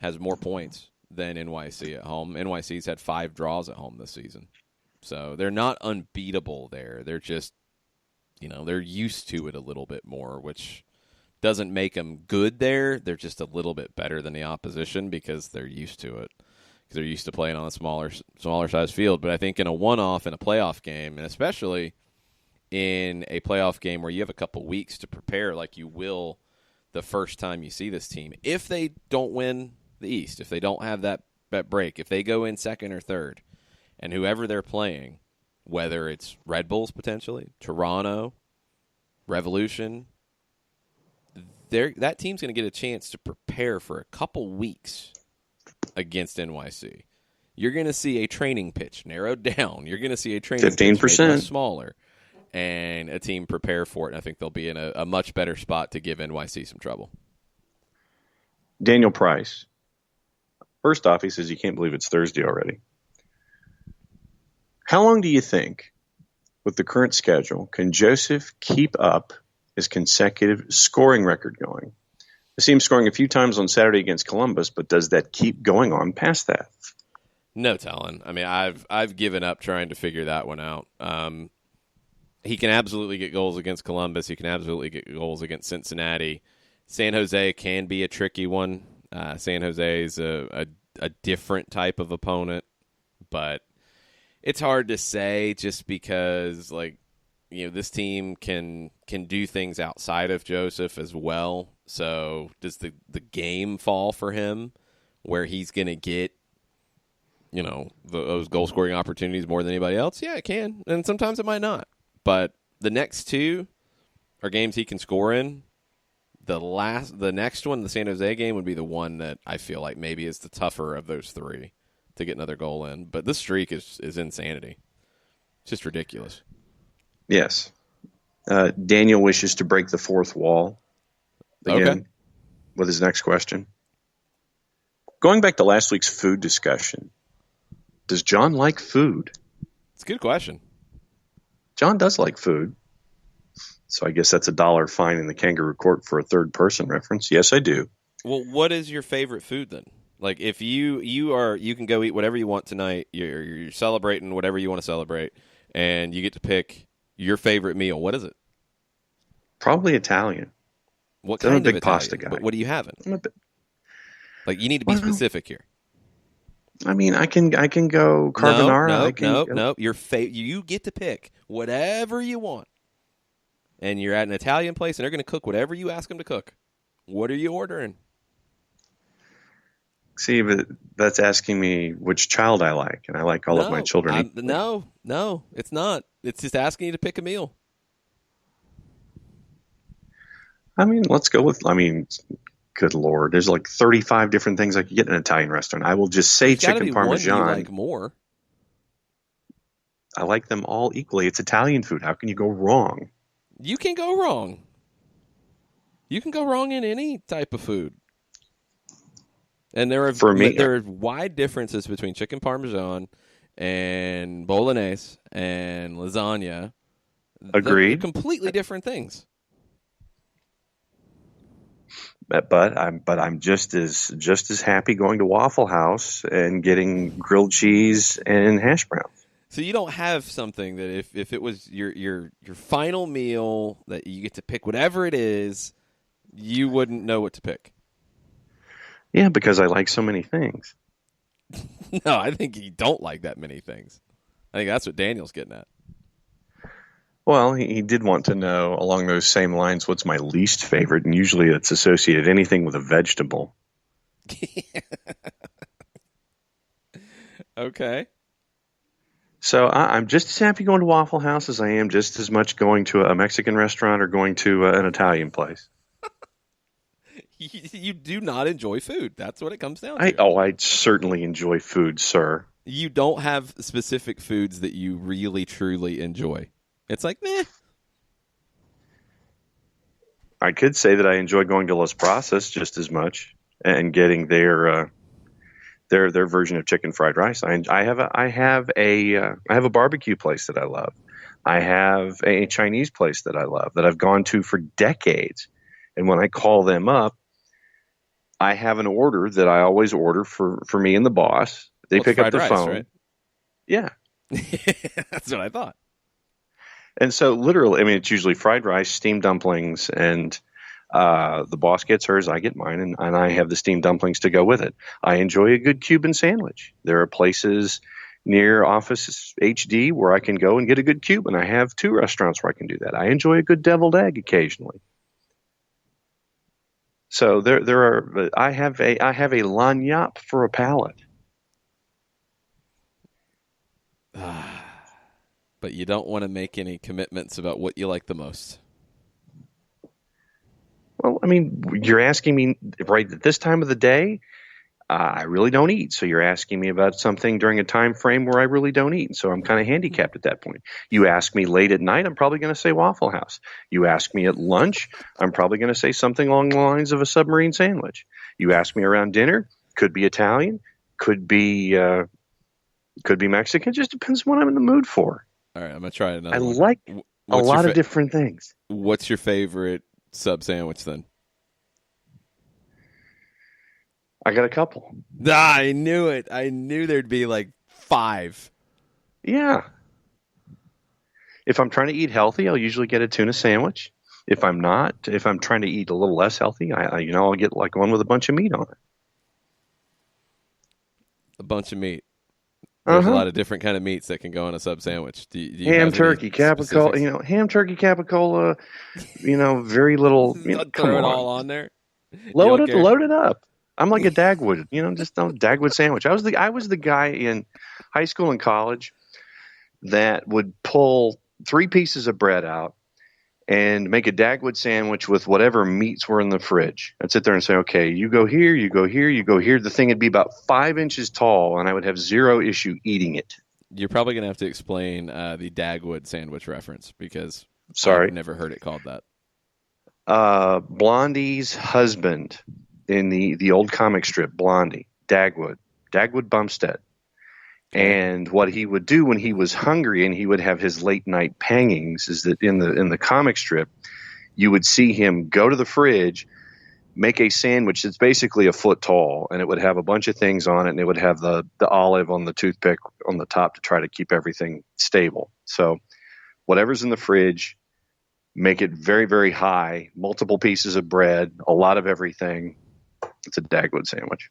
has more points than NYC at home. NYC's had 5 draws at home this season. So they're not unbeatable there. They're just, they're used to it a little bit more, which doesn't make them good there. They're just a little bit better than the opposition because they're used to it. Because they're used to playing on a smaller size field. But I think in a one-off, in a playoff game, and especially in a playoff game where you have a couple weeks to prepare like you will the first time you see this team, if they don't win the East, if they don't have that break, if they go in second or third, and whoever they're playing, whether it's Red Bulls potentially, Toronto, Revolution, that team's going to get a chance to prepare for a couple weeks against NYC. You're going to see a training pitch narrowed down. You're going to see a training 15%. pitch made much smaller, and a team prepare for it. And I think they'll be in a much better spot to give NYC some trouble. Daniel Price. First off, he says, you can't believe it's Thursday already. How long do you think, with the current schedule, can Joseph keep up his consecutive scoring record going? I see him scoring a few times on Saturday against Columbus, but does that keep going on past that? No telling. I mean, I've given up trying to figure that one out. He can absolutely get goals against Columbus. He can absolutely get goals against Cincinnati. San Jose can be a tricky one. San Jose is a different type of opponent, but it's hard to say just because, this team can do things outside of Joseph as well. So does the game fall for him where he's going to get, those goal-scoring opportunities more than anybody else? Yeah, it can, and sometimes it might not. But the next two are games he can score in. The next one, the San Jose game, would be the one that I feel like maybe is the tougher of those three to get another goal in. But this streak is insanity. It's just ridiculous. Yes. Daniel wishes to break the fourth wall again with his next question. Going back to last week's food discussion, does John like food? It's a good question. John does like food. So I guess that's $1 fine in the kangaroo court for a third person reference. Yes, I do. Well, what is your favorite food then? Like if you can go eat whatever you want tonight. You're celebrating whatever you want to celebrate, and you get to pick your favorite meal. What is it? Probably Italian. What I'm kind a big of pasta Italian? guy. What are you having? Like, you need to be specific here. I mean, I can go carbonara. No. You get to pick whatever you want. And you're at an Italian place, and they're going to cook whatever you ask them to cook. What are you ordering? See, but that's asking me which child I like, and I like all of my children. No, it's not. It's just asking you to pick a meal. I mean, let's go with, good Lord. There's like 35 different things I could get in an Italian restaurant. I will just say chicken parmesan. One you like more. I like them all equally. It's Italian food. How can you go wrong? You can go wrong. You can go wrong in any type of food. And there are wide differences between chicken parmesan and bolognese and lasagna. Agreed. They're completely different things. But I'm just as happy going to Waffle House and getting grilled cheese and hash browns. So you don't have something that if it was your final meal that you get to pick whatever it is, you wouldn't know what to pick. Yeah, because I like so many things. No, I think you don't like that many things. I think that's what Daniel's getting at. Well, he did want to know along those same lines what's my least favorite, and usually it's associated anything with a vegetable. Okay. So I'm just as happy going to Waffle House as I am just as much going to a Mexican restaurant or going to an Italian place. You do not enjoy food. That's what it comes down to. I certainly enjoy food, sir. You don't have specific foods that you really, truly enjoy. It's like, meh. I could say that I enjoy going to Las Brasas just as much and getting their version of chicken fried rice. I have a barbecue place that I love. I have a Chinese place that I love that I've gone to for decades. And when I call them up, I have an order that I always order for me and the boss. They pick up the phone. Right? Yeah. That's what I thought. And so literally, it's usually fried rice, steamed dumplings, and the boss gets hers, I get mine, and I have the steamed dumplings to go with it. I enjoy a good Cuban sandwich. There are places near Office HD where I can go and get a good Cuban. I have 2 restaurants where I can do that. I enjoy a good deviled egg occasionally. So I have a lagniappe for a palate. But you don't want to make any commitments about what you like the most. Well, you're asking me right at this time of the day. I really don't eat, so you're asking me about something during a time frame where I really don't eat, so I'm kind of handicapped at that point. You ask me late at night, I'm probably going to say Waffle House. You ask me at lunch, I'm probably going to say something along the lines of a submarine sandwich. You ask me around dinner, could be Italian, could be Mexican. Just depends on what I'm in the mood for. All right, I'm gonna try another. I like a lot of different things. What's your favorite sub sandwich then? I got a couple. I knew it. I knew there'd be like 5. Yeah. If I'm trying to eat healthy, I'll usually get a tuna sandwich. If I'm trying to eat a little less healthy, I'll get like one with a bunch of meat on it. A bunch of meat. There's a lot of different kind of meats that can go on a sub sandwich. Do you ham, turkey, capicola, ham, turkey, capicola, very little. Throw it all on there. Load it up. I'm like a Dagwood, just a Dagwood sandwich. I was the guy in high school and college that would pull 3 pieces of bread out and make a Dagwood sandwich with whatever meats were in the fridge. I'd sit there and say, okay, you go here, you go here, you go here. The thing would be about 5 inches tall, and I would have zero issue eating it. You're probably going to have to explain the Dagwood sandwich reference because I've never heard it called that. Blondie's husband in the old comic strip, Blondie, Dagwood Bumstead. And what he would do when he was hungry and he would have his late night pangings is that in the comic strip, you would see him go to the fridge, make a sandwich that's basically a foot tall, and it would have a bunch of things on it, and it would have the olive on the toothpick on the top to try to keep everything stable. So whatever's in the fridge, make it very, very high, multiple pieces of bread, a lot of everything. It's a Dagwood sandwich.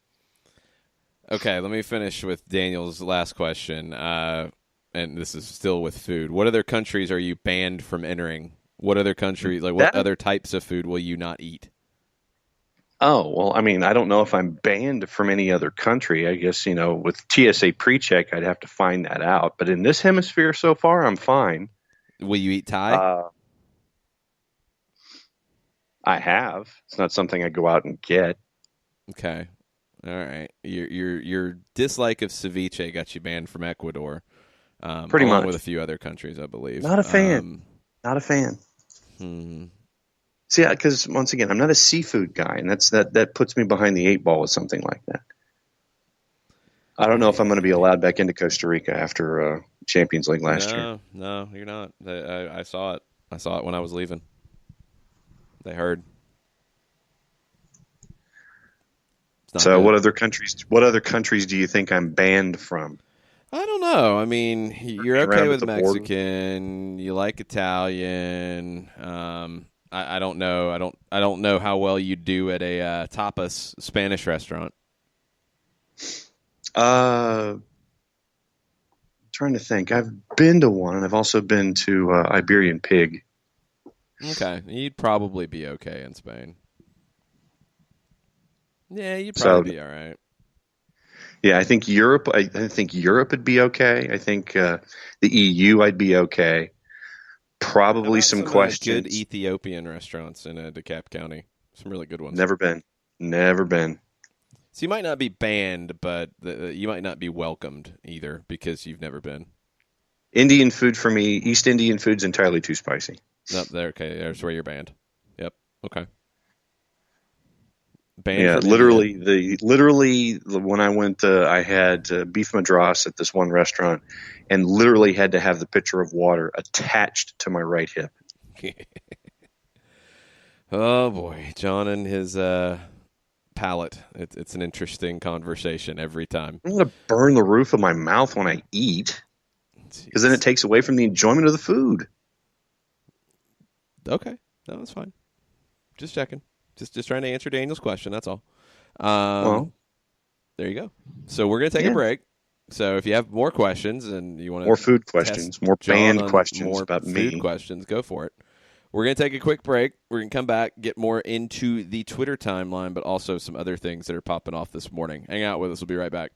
Okay, let me finish with Daniel's last question. And this is still with food. What other countries are you banned from entering? What other countries, what other types of food will you not eat? Oh, well, I mean, I don't know if I'm banned from any other country. I guess, with TSA pre-check, I'd have to find that out. But in this hemisphere so far, I'm fine. Will you eat Thai? I have. It's not something I go out and get. Okay. All right. Your dislike of ceviche got you banned from Ecuador. Pretty along much. with a few other countries, I believe. Not a fan. Not a fan. See, because once again, I'm not a seafood guy, and that puts me behind the 8 ball with something like that. I don't know if I'm going to be allowed back into Costa Rica after Champions League last year. No, you're not. I saw it. I saw it when I was leaving. They heard. So, what other countries do you think I'm banned from? I don't know. I mean, you're okay with Mexican. You like Italian. I don't know. I don't know how well you do at a tapas Spanish restaurant. Trying to think. I've been to one, and I've also been to Iberian Pig. Okay, you'd probably be okay in Spain. Yeah, you'd probably be all right. Yeah, I think Europe. I think Europe would be okay. I think the EU, I'd be okay. Probably some questions. Good Ethiopian restaurants in DeKalb County. Some really good ones. Never been. So you might not be banned, but you might not be welcomed either because you've never been. Indian food for me, East Indian food's entirely too spicy. Nope, okay, there's where you're banned. Yep. Okay. Banned. Yeah, literally when I went, I had beef madras at this one restaurant, and literally had to have the pitcher of water attached to my right hip. Oh boy, John and his palate. It's an interesting conversation every time. I'm going to burn the roof of my mouth when I eat, because then it takes away from the enjoyment of the food. Okay, no, that's fine. Just checking. Just trying to answer Daniel's question. That's all. There you go. So we're going to take a break. So if you have more questions and you want to more food questions, more banned questions more about food me, questions, go for it. We're going to take a quick break. We're going to come back, get more into the Twitter timeline, but also some other things that are popping off this morning. Hang out with us. We'll be right back.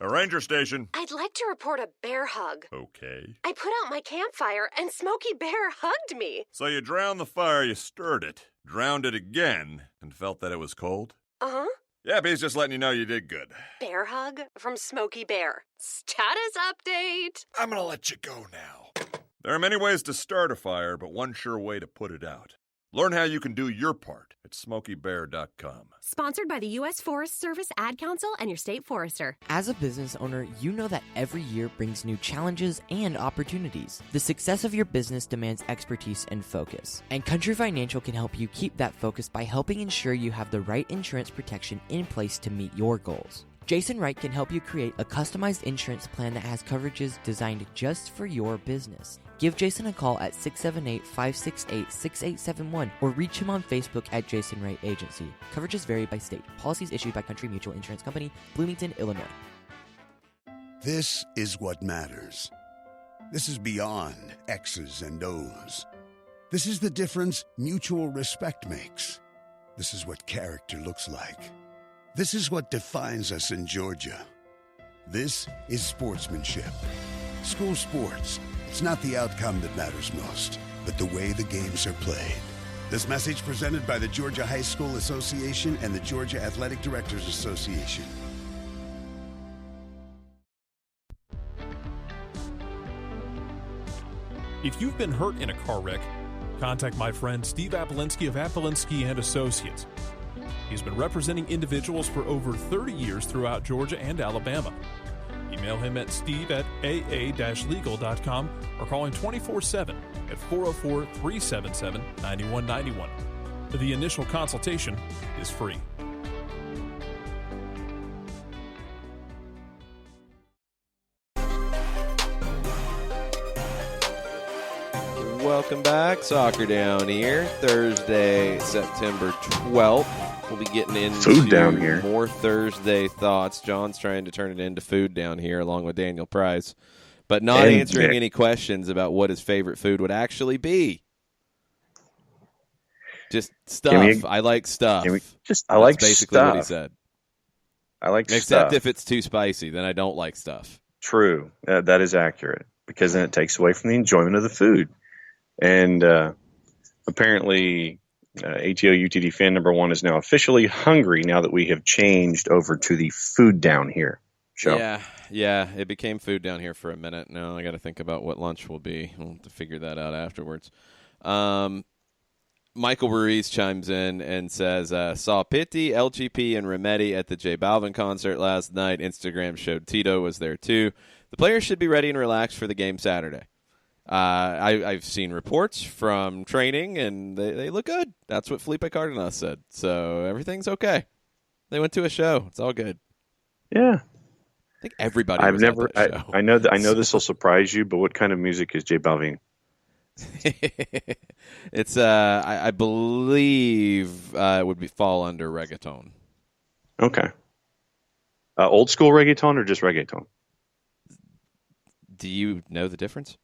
A ranger station. I'd like to report a bear hug. Okay. I put out my campfire and Smokey Bear hugged me. So you drowned the fire, you stirred it, drowned it again, and felt that it was cold? Uh-huh. Yeah, but he's just letting you know you did good. Bear hug from Smokey Bear. Status update. I'm gonna let you go now. There are many ways to start a fire, but one sure way to put it out. Learn how you can do your part at SmokeyBear.com. Sponsored by the U.S. Forest Service, Ad Council, and your state forester. As a business owner, you know that every year brings new challenges and opportunities. The success of your business demands expertise and focus. And Country Financial can help you keep that focus by helping ensure you have the right insurance protection in place to meet your goals. Jason Wright can help you create a customized insurance plan that has coverages designed just for your business. Give Jason a call at 678-568-6871 or reach him on Facebook at Jason Wright Agency. Coverages vary by state. Policies issued by Country Mutual Insurance Company, Bloomington, Illinois. This is what matters. This is beyond X's and O's. This is the difference mutual respect makes. This is what character looks like. This is what defines us in Georgia. This is sportsmanship. School sports. It's not the outcome that matters most, but the way the games are played. This message presented by the Georgia High School Association and the Georgia Athletic Directors Association. If you've been hurt in a car wreck, contact my friend Steve Apolinsky of Apolinsky and Associates. He's been representing individuals for over 30 years throughout Georgia and Alabama. Email him at steve@aa-legal.com or call him 24/7 at 404-377-9191. The initial consultation is free. Welcome back. Soccer Down Here, Thursday, September 12th. We'll be getting into Food Down Here. More Thursday thoughts. John's trying to turn it into Food Down Here along with Daniel Price, but not answering any questions about what his favorite food would actually be. Just stuff. I like stuff. That's basically stuff. what he said. I like Except stuff. if it's too spicy, then I don't like stuff. True. That is accurate, because then it takes away from the enjoyment of the food. And apparently, ATO UTD fan number 1 is now officially hungry now that we have changed over to the Food Down Here show. Yeah, it became Food Down Here for a minute. Now I got to think about what lunch will be. We'll have to figure that out afterwards. Michael Ruiz chimes in and says, saw Pitti, LGP, and Remedi at the J Balvin concert last night. Instagram showed Tito was there too. The players should be ready and relaxed for the game Saturday. I've seen reports from training, and they look good. That's what Felipe Cardenas said. So everything's okay. They went to a show. It's all good. Yeah. I think everybody I've was never. at that show. I know this will surprise you, but what kind of music is J Balvin? It's I believe it would fall under reggaeton. Okay. Old school reggaeton or just reggaeton? Do you know the difference?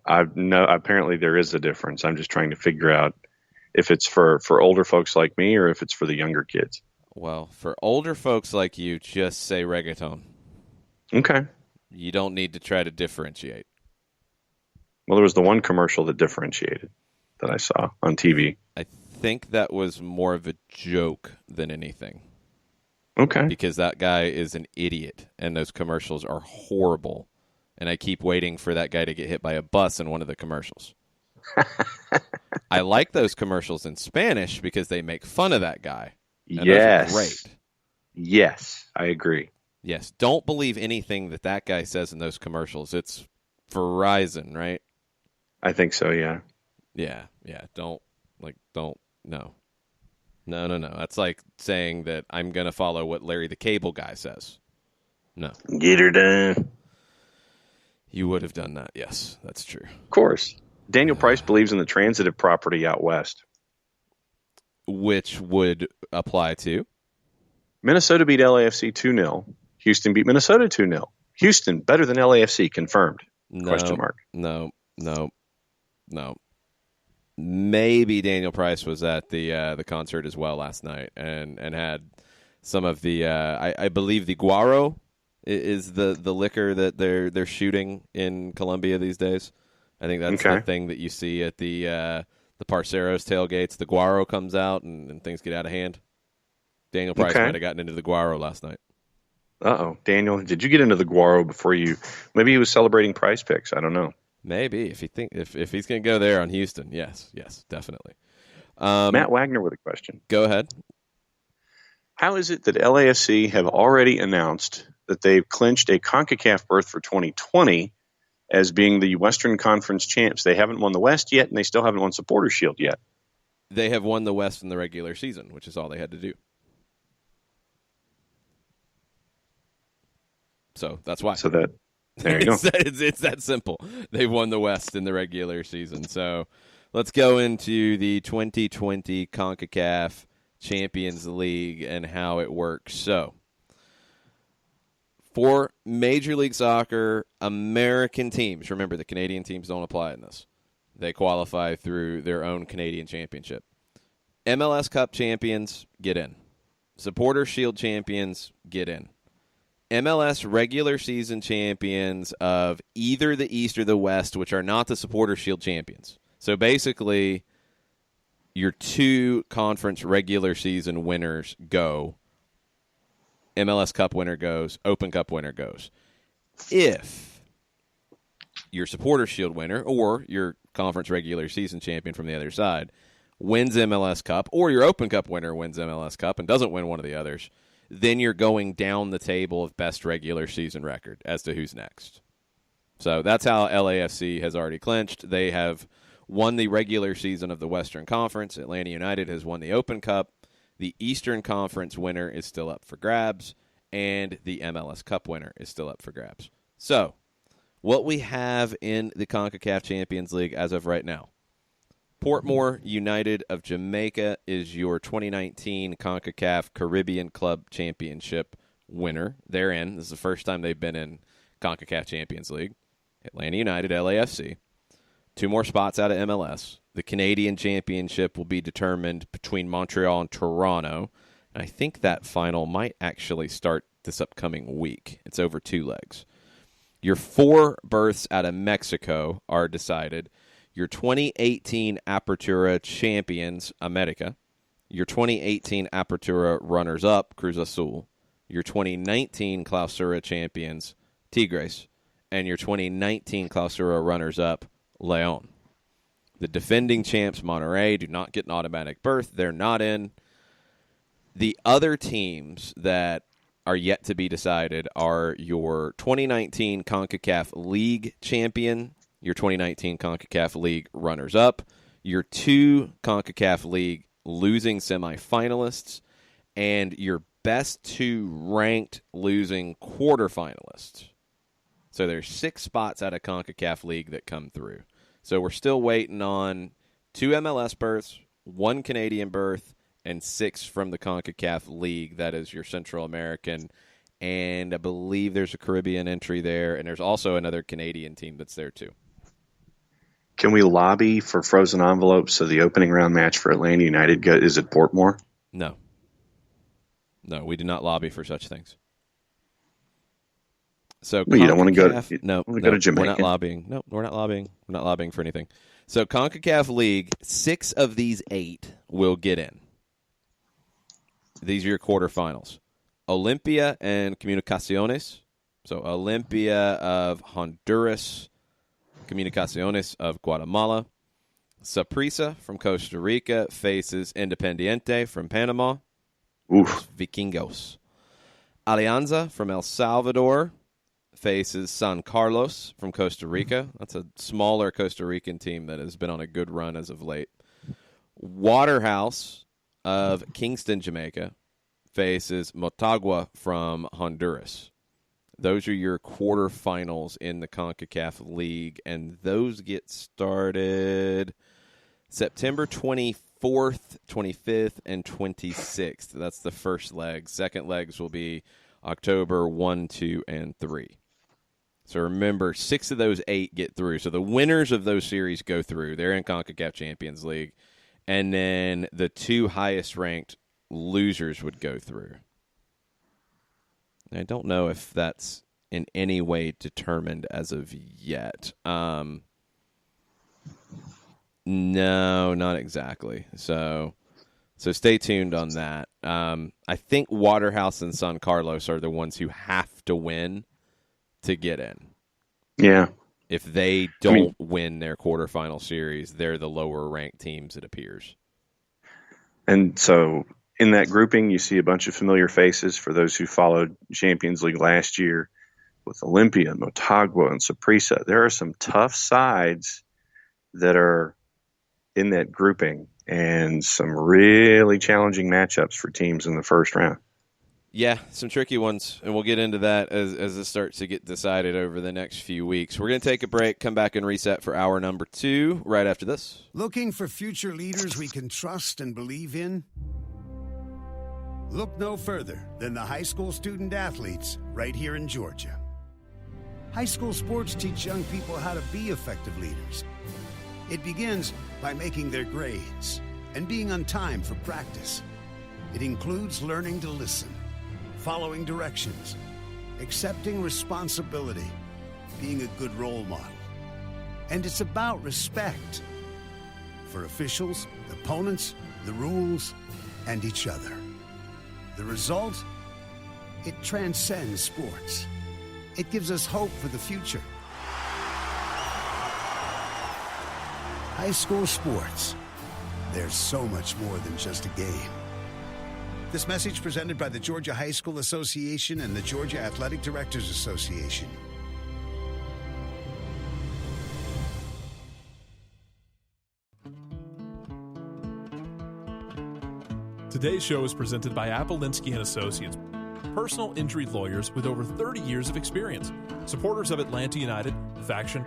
Apparently there is a difference. I'm just trying to figure out if it's for older folks like me or if it's for the younger kids. Well, for older folks like you, just say reggaeton. Okay. You don't need to try to differentiate. Well, there was the one commercial that differentiated that I saw on TV. I think that was more of a joke than anything. Okay. Because that guy is an idiot, and those commercials are horrible. And I keep waiting for that guy to get hit by a bus in one of the commercials. I like those commercials in Spanish because they make fun of that guy. And yes. Those are great. Yes, I agree. Yes. Don't believe anything that guy says in those commercials. It's Verizon, right? I think so, yeah. Yeah. No. That's like saying that I'm going to follow what Larry the Cable Guy says. No. Get her done. You would have done that, yes. That's true. Of course. Daniel Price believes in the transitive property out west. Which would apply to? Minnesota beat LAFC 2-0. Houston beat Minnesota 2-0. Houston better than LAFC, confirmed. No, Question mark. No. Maybe Daniel Price was at the concert as well last night and had some of the I believe the Guaro is the liquor that they're shooting in Colombia these days. I think that's the thing that you see at the Parceros tailgates. The Guaro comes out and things get out of hand. Daniel Price might have gotten into the Guaro last night. Uh-oh. Daniel, did you get into the Guaro before you... Maybe he was celebrating Prize Picks. I don't know. Maybe. If he's going to go there on Houston, yes, definitely. Matt Wagner with a question. Go ahead. How is it that LAFC have already announced that they've clinched a CONCACAF berth for 2020 as being the Western Conference champs? They haven't won the West yet, and they still haven't won Supporters Shield yet. They have won the West in the regular season, which is all they had to do. So that's why. So that there you go. It's that simple. They've won the West in the regular season. So let's go into the 2020 CONCACAF Champions League and how it works. So for Major League Soccer, American teams, remember the Canadian teams don't apply in this. They qualify through their own Canadian championship. MLS Cup champions get in. Supporters Shield champions get in. MLS regular season champions of either the East or the West, which are not the Supporters Shield champions. So basically, your two conference regular season winners go. MLS Cup winner goes. Open Cup winner goes. If your Supporters Shield winner or your conference regular season champion from the other side wins MLS Cup, or your Open Cup winner wins MLS Cup and doesn't win one of the others, then you're going down the table of best regular season record as to who's next. So that's how LAFC has already clinched. They have won the regular season of the Western Conference. Atlanta United has won the Open Cup. The Eastern Conference winner is still up for grabs, and the MLS Cup winner is still up for grabs. So what we have in the CONCACAF Champions League as of right now. Portmore United of Jamaica is your 2019 CONCACAF Caribbean Club Championship winner. They're in. This is the first time they've been in CONCACAF Champions League. Atlanta United, LAFC. 2 more spots out of MLS. The Canadian Championship will be determined between Montreal and Toronto. And I think that final might actually start this upcoming week. It's over 2 legs. Your 4 berths out of Mexico are decided. Your 2018 Apertura champions, America. Your 2018 Apertura runners-up, Cruz Azul. Your 2019 Clausura champions, Tigres. And your 2019 Clausura runners-up, León. The defending champs, Monterrey, do not get an automatic berth. They're not in. The other teams that are yet to be decided are your 2019 CONCACAF League champion, your 2019 CONCACAF League runners-up, your 2 CONCACAF League losing semifinalists, and your best 2 ranked losing quarterfinalists. So there's 6 spots out of CONCACAF League that come through. So we're still waiting on 2 MLS berths, 1 Canadian berth, and 6 from the CONCACAF League. That is your Central American, and I believe there's a Caribbean entry there, and there's also another Canadian team that's there too. Can we lobby for frozen envelopes so the opening round match for Atlanta United is at Portmore? No, we do not lobby for such things. So you don't want to go to Jamaica. We're not lobbying. No, we're not lobbying. We're not lobbying for anything. So CONCACAF League, 6 of these 8 will get in. These are your quarterfinals. Olimpia and Comunicaciones. So Olimpia of Honduras, Comunicaciones of Guatemala. Saprissa from Costa Rica faces Independiente from Panama. Oof. Vikingos. Alianza from El Salvador faces San Carlos from Costa Rica. That's a smaller Costa Rican team that has been on a good run as of late. Waterhouse of Kingston, Jamaica, faces Motagua from Honduras. Those are your quarterfinals in the CONCACAF League, and those get started September 24th, 25th, and 26th. That's the first leg. Second legs will be October 1, 2, and 3. So remember, 6 of those 8 get through. So the winners of those series go through. They're in CONCACAF Champions League. And then the 2 highest-ranked losers would go through. I don't know if that's in any way determined as of yet. No, not exactly. So stay tuned on that. I think Waterhouse and San Carlos are the ones who have to win to get in. Yeah. If they don't win their quarterfinal series, they're the lower-ranked teams, it appears. And so in that grouping, you see a bunch of familiar faces for those who followed Champions League last year with Olimpia, Motagua, and Saprissa. There are some tough sides that are in that grouping and some really challenging matchups for teams in the first round. Yeah, some tricky ones, and we'll get into that as it starts to get decided over the next few weeks. We're going to take a break, come back and reset for hour number 2 right after this. Looking for future leaders we can trust and believe in? Look no further than the high school student athletes right here in Georgia. High school sports teach young people how to be effective leaders. It begins by making their grades and being on time for practice. It includes learning to listen, following directions, accepting responsibility, being a good role model. And it's about respect for officials, opponents, the rules, and each other. The result? It transcends sports. It gives us hope for the future. High school sports. There's so much more than just a game. This message presented by the Georgia High School Association and the Georgia Athletic Directors Association. Today's show is presented by Appolinsky & Associates, personal injury lawyers with over 30 years of experience. Supporters of Atlanta United, Faction,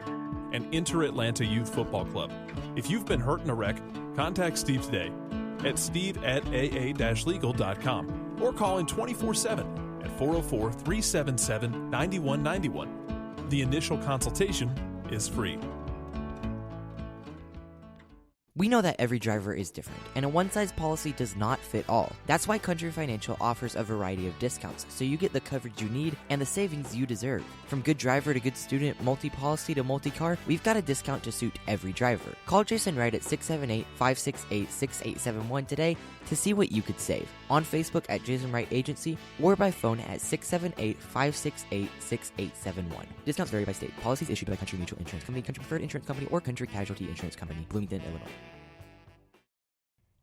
and Inter-Atlanta Youth Football Club. If you've been hurt in a wreck, contact Steve today at steve@aa-legal.com or call in 24/7 at 404-377-9191. The initial consultation is free. We know that every driver is different, and a one-size policy does not fit all. That's why Country Financial offers a variety of discounts, so you get the coverage you need and the savings you deserve. From good driver to good student, multi-policy to multi-car, we've got a discount to suit every driver. Call Jason Wright at 678-568-6871 today to see what you could save. On Facebook at Jason Wright Agency or by phone at 678-568-6871. Discounts vary by state. Policies issued by Country Mutual Insurance Company, Country Preferred Insurance Company, or Country Casualty Insurance Company, Bloomington, Illinois.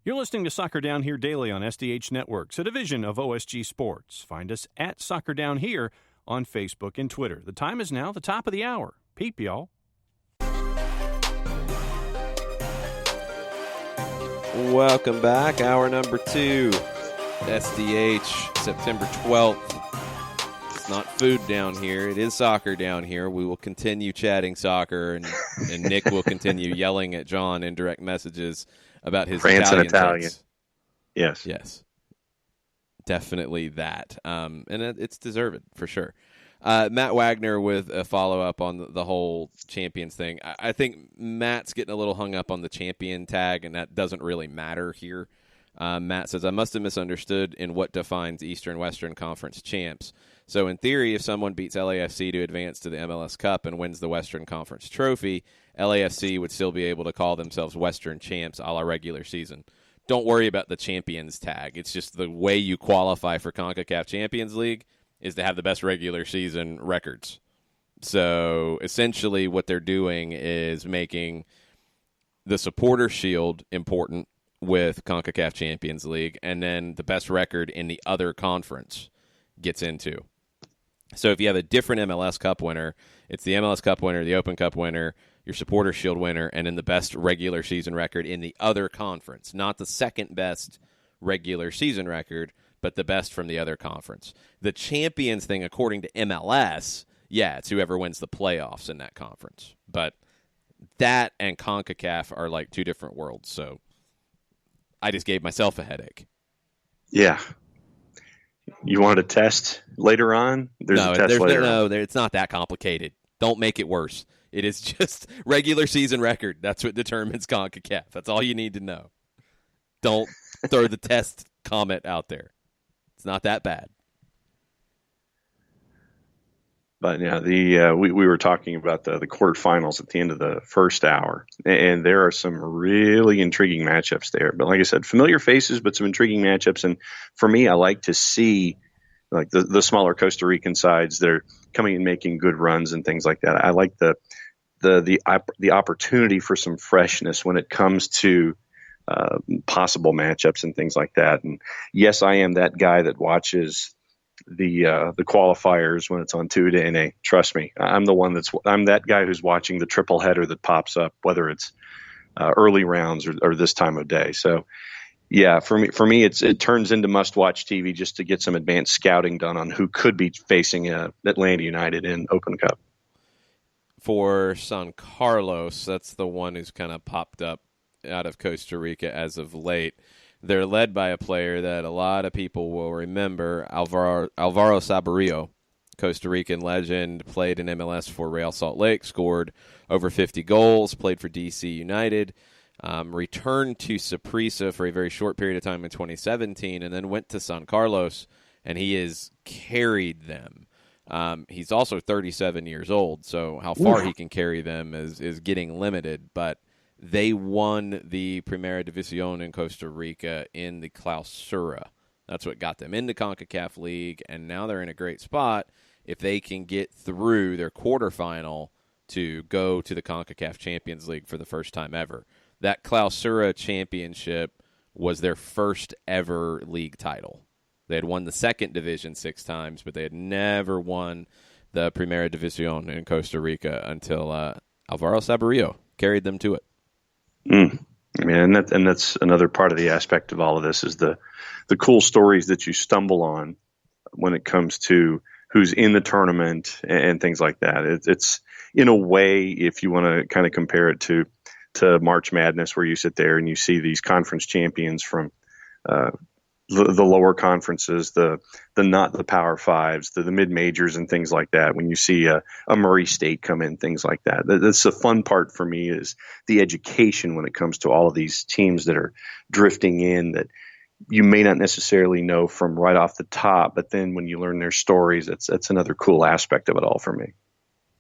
You're listening to Soccer Down Here daily on SDH Networks, a division of OSG Sports. Find us at Soccer Down Here on Facebook and Twitter. The time is now the top of the hour. Peep, y'all. Welcome back. Hour number 2. SDH, September 12th. It's not food down here. It is soccer down here. We will continue chatting soccer, and Nick will continue yelling at John in direct messages about his France Italian and Italian. takes. Yes. Definitely that. And it's deserved for sure. Matt Wagner with a follow-up on the whole champions thing. I think Matt's getting a little hung up on the champion tag, and that doesn't really matter here. Matt says, I must have misunderstood in what defines Eastern Western Conference champs. So in theory, if someone beats LAFC to advance to the MLS Cup and wins the Western Conference trophy, LAFC would still be able to call themselves Western champs a la regular season. Don't worry about the champions tag. It's just the way you qualify for CONCACAF Champions League is to have the best regular season records. So essentially what they're doing is making the supporter shield important with CONCACAF Champions League, and then the best record in the other conference gets into. So if you have a different MLS Cup winner, it's the MLS Cup winner, the Open Cup winner, your supporter shield winner, and then the best regular season record in the other conference. Not the second best regular season record, but the best from the other conference. The champions thing, according to MLS, it's whoever wins the playoffs in that conference. But that and CONCACAF are like two different worlds, so I just gave myself a headache. Yeah. You want a test later on? There's a test later on. It's not that complicated. Don't make it worse. It is just regular season record. That's what determines CONCACAF. That's all you need to know. Don't throw the test comment out there. It's not that bad. But yeah, we were talking about the quarterfinals at the end of the first hour, and there are some really intriguing matchups there. But like I said, familiar faces, but some intriguing matchups. And for me, I like to see like the smaller Costa Rican sides that are coming and making good runs and things like that. I like the opportunity for some freshness when it comes to possible matchups and things like that. And yes, I am that guy that watches the qualifiers when it's on Tuesday. Trust me, I'm that guy who's watching the triple header that pops up, whether it's early rounds or this time of day. So yeah, for me, it turns into must-watch TV just to get some advanced scouting done on who could be facing Atlanta United in Open Cup. For San Carlos, that's the one who's kind of popped up out of Costa Rica as of late. They're led by a player that a lot of people will remember, Alvaro Saborío, Costa Rican legend, played in MLS for Real Salt Lake, scored over 50 goals, played for DC United, returned to Saprissa for a very short period of time in 2017, and then went to San Carlos, and he has carried them. He's also 37 years old, so how far he can carry them is getting limited, but they won the Primera División in Costa Rica in the Clausura. That's what got them into CONCACAF League, and now they're in a great spot if they can get through their quarterfinal to go to the CONCACAF Champions League for the first time ever. That Clausura championship was their first ever league title. They had won the second division 6 times, but they had never won the Primera División in Costa Rica until Alvaro Saborío carried them to it. And that's another part of the aspect of all of this is the cool stories that you stumble on when it comes to who's in the tournament and things like that. in a way, if you want to kind of compare it to March Madness, where you sit there and you see these conference champions from the lower conferences, the not the Power Fives, the mid majors and things like that. When you see a Murray State come in, things like that. That's the fun part for me, is the education when it comes to all of these teams that are drifting in that you may not necessarily know from right off the top, but then when you learn their stories, that's another cool aspect of it all for me.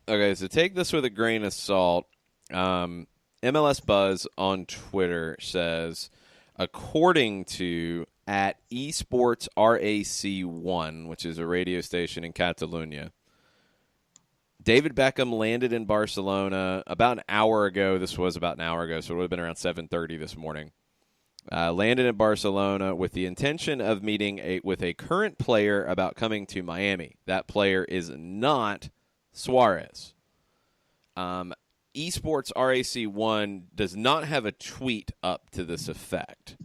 Okay, so take this with a grain of salt. MLS Buzz on Twitter says, according to at Esports RAC1, which is a radio station in Catalonia, David Beckham landed in Barcelona about an hour ago. This was about an hour ago, so it would have been around 7:30 this morning. Landed in Barcelona with the intention of meeting with a current player about coming to Miami. That player is not Suarez. Esports RAC1 does not have a tweet up to this effect.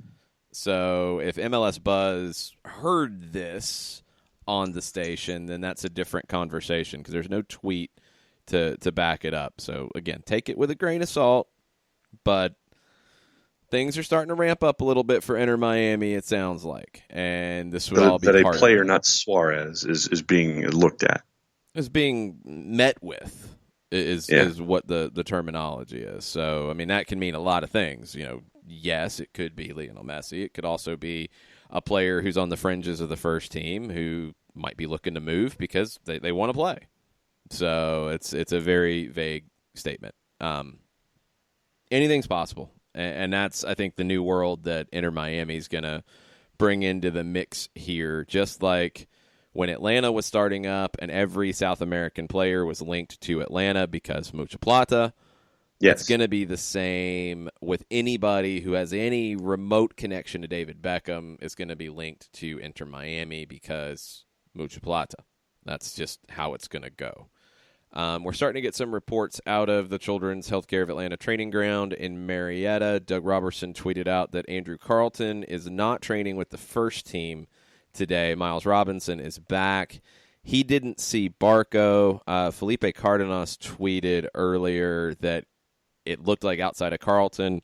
So if MLS Buzz heard this on the station, then that's a different conversation because there's no tweet to back it up. So, again, take it with a grain of salt, but things are starting to ramp up a little bit for Inter Miami, it sounds like. And this would all be that part a player, of it. not Suarez, is being looked at. Is being met with is what the terminology is. So, I mean, that can mean a lot of things. You know, yes, it could be Lionel Messi. It could also be a player who's on the fringes of the first team who might be looking to move because they want to play. So it's a very vague statement. Anything's possible. And that's, I think, the new world that Inter Miami is going to bring into the mix here. Just like when Atlanta was starting up and every South American player was linked to Atlanta because Mucha Plata, it's going to be the same with anybody who has any remote connection to David Beckham is going to be linked to Inter Miami because Mucha Plata. That's just how it's going to go. We're starting to get some reports out of the Children's Healthcare of Atlanta training ground in Marietta. Doug Robertson tweeted out that Andrew Carlton is not training with the first team today. Miles Robinson is back. He didn't see Barco. Felipe Cardenas tweeted earlier that it looked like outside of Carlton,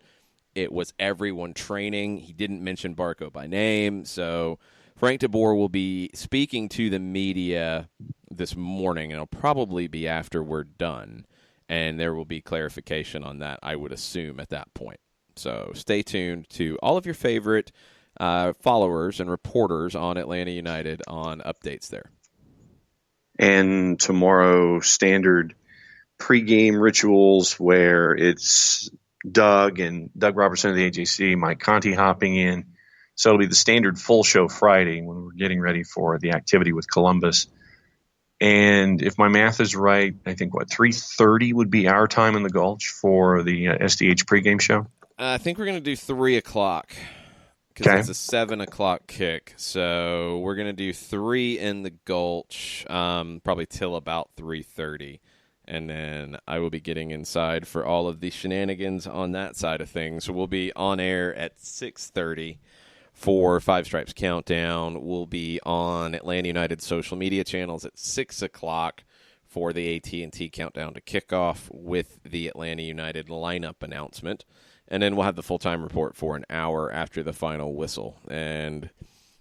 it was everyone training. He didn't mention Barco by name. So Frank DeBoer will be speaking to the media this morning, and it'll probably be after we're done. And there will be clarification on that, I would assume, at that point. So stay tuned to all of your favorite followers and reporters on Atlanta United on updates there. And tomorrow, standard pregame rituals where it's Doug Robertson of the AJC, Mike Conti hopping in. So it'll be the standard full show Friday when we're getting ready for the activity with Columbus. And if my math is right, I think, 3:30 would be our time in the Gulch for the SDH pregame show? I think we're going to do 3 o'clock because it's a 7 o'clock kick. So we're going to do 3 in the Gulch, probably till about 3:30. And then I will be getting inside for all of the shenanigans on that side of things. So we'll be on air at 6:30 for Five Stripes Countdown. We'll be on Atlanta United social media channels at 6 o'clock for the AT&T Countdown to kickoff with the Atlanta United lineup announcement. And then we'll have the full-time report for an hour after the final whistle. And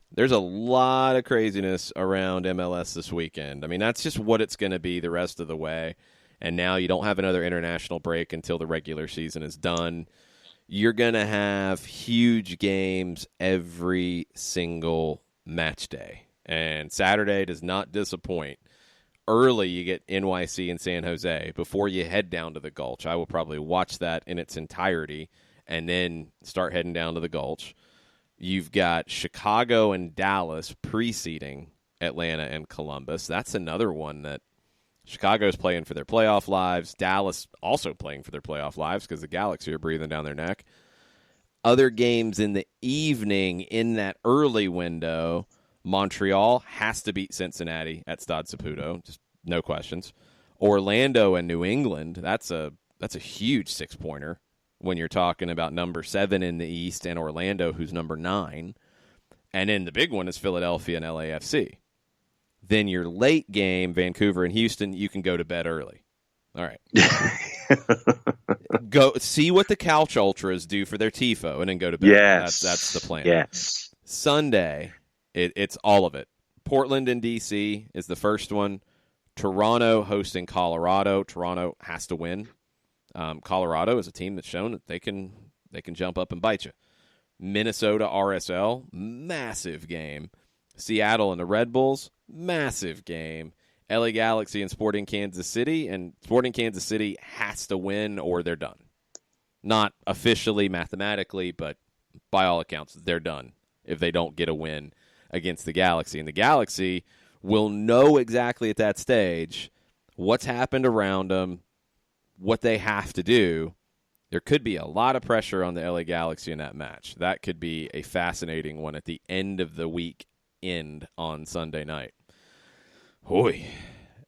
there's a lot of craziness around MLS this weekend. I mean, that's just what it's going to be the rest of the way. And now you don't have another international break until the regular season is done. You're going to have huge games every single match day. And Saturday does not disappoint. Early, you get NYC and San Jose before you head down to the Gulch. I will probably watch that in its entirety and then start heading down to the Gulch. You've got Chicago and Dallas preceding Atlanta and Columbus. That's another one that Chicago's playing for their playoff lives. Dallas also playing for their playoff lives because the Galaxy are breathing down their neck. Other games in the evening in that early window, Montreal has to beat Cincinnati at Stade Saputo, just no questions. Orlando and New England, that's a huge 6-pointer when you're talking about number 7 in the East and Orlando, who's number 9. And then the big one is Philadelphia and LAFC. Then your late game, Vancouver and Houston, you can go to bed early. All right. Go see what the Couch Ultras do for their TIFO, and then go to bed. Yes. That's the plan. Yes. Sunday, it's all of it. Portland and D.C. is the first one. Toronto hosting Colorado. Toronto has to win. Colorado is a team that's shown that they can jump up and bite you. Minnesota RSL, massive game. Seattle and the Red Bulls, massive game. LA Galaxy and Sporting Kansas City, and Sporting Kansas City has to win or they're done. Not officially, mathematically, but by all accounts, they're done if they don't get a win against the Galaxy. And the Galaxy will know exactly at that stage what's happened around them, what they have to do. There could be a lot of pressure on the LA Galaxy in that match. That could be a fascinating one at the end of the week on Sunday night. Hoy.